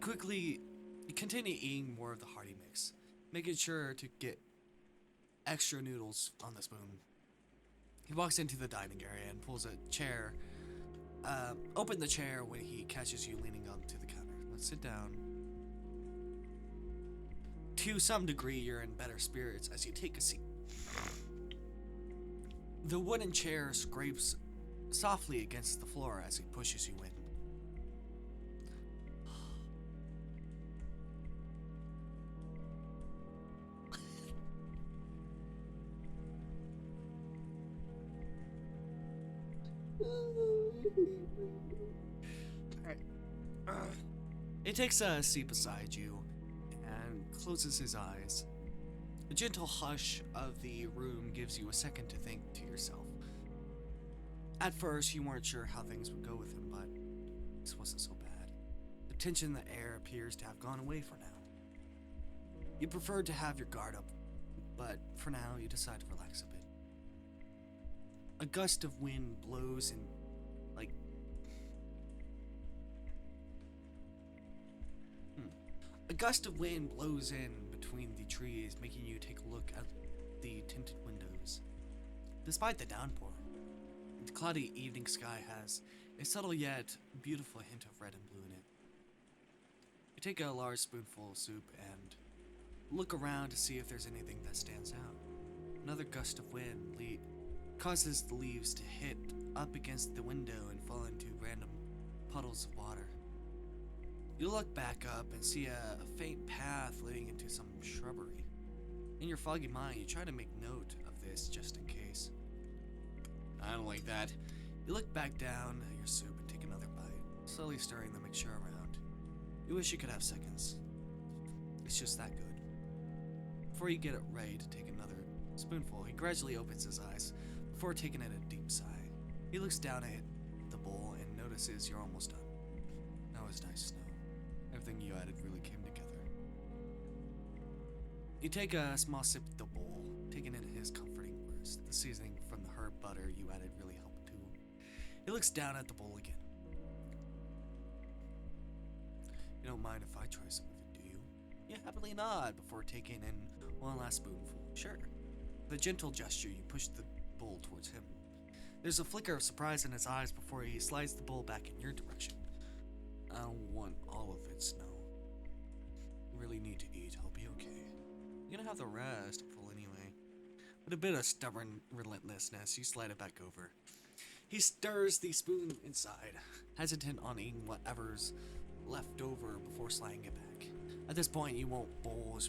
Quickly, you continue eating more of the hearty mix, making sure to get extra noodles on the spoon. He walks into the dining area and pulls a chair. Open the chair when he catches you leaning onto the counter. Let's sit down. To some degree, you're in better spirits as you take a seat. The wooden chair scrapes softly against the floor as he pushes you in. He takes a seat beside you and closes his eyes. The gentle hush of the room gives you a second to think to yourself. At first, you weren't sure how things would go with him, but this wasn't so bad. The tension in the air appears to have gone away for now. You preferred to have your guard up, but for now, you decide to relax a bit. A gust of wind blows and A gust of wind blows in between the trees, making you take a look at the tinted windows. Despite the downpour, the cloudy evening sky has a subtle yet beautiful hint of red and blue in it. You take a large spoonful of soup and look around to see if there's anything that stands out. Another gust of wind causes the leaves to hit up against the window and fall into random puddles of water. You look back up and see a faint path leading into some shrubbery. In your foggy mind, you try to make note of this just in case. I don't like that. You look back down at your soup and take another bite, slowly stirring the mixture around. You wish you could have seconds. It's just that good. Before you get it ready to take another spoonful, he gradually opens his eyes before taking in a deep sigh. He looks down at the bowl and notices you're almost done. That was nice, Snow. Everything you added really came together. You take a small sip of the bowl, taking in his comforting words. The seasoning from the herb butter you added really helped too. He looks down at the bowl again. You don't mind if I try some of it, do you? You happily nod before taking in one last spoonful. Sure. With a gentle gesture, you push the bowl towards him. There's a flicker of surprise in his eyes before he slides the bowl back in your direction. I don't want all of it, Snow. You really need to eat. I'll be okay. You're gonna have the rest full anyway. With a bit of stubborn relentlessness, you slide it back over. He stirs the spoon inside, hesitant on eating whatever's left over before sliding it back. At this point, you won't bowl,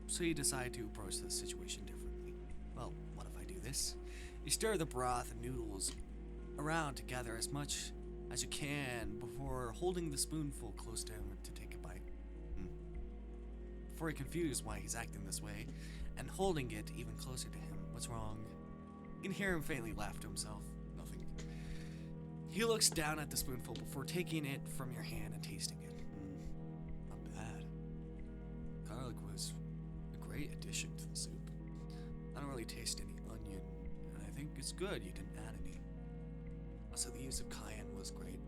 so you decide to approach the situation differently. Well, what if I do this? You stir the broth and noodles around to gather as much as you can before holding the spoonful close to him to take a bite. Before you're confused why he's acting this way and holding it even closer to him. What's wrong? You can hear him faintly laugh to himself. Nothing. He looks down at the spoonful before taking it from your hand and tasting it. Not bad. Garlic was a great addition to the soup. I don't really taste any onion, and I think it's good you didn't add any. Also, the use of cayenne was great,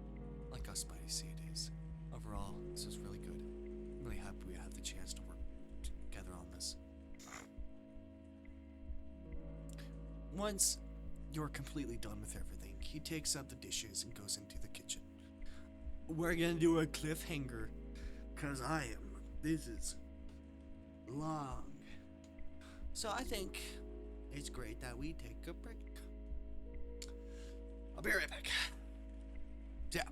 like how spicy it is. Overall, this was really good. I'm really happy we had the chance to work together on this. Once you're completely done with everything, he takes up the dishes and goes into the kitchen. We're gonna do a cliffhanger, cause this is long. So I think it's great that we take a break. I'll be right back. Yeah.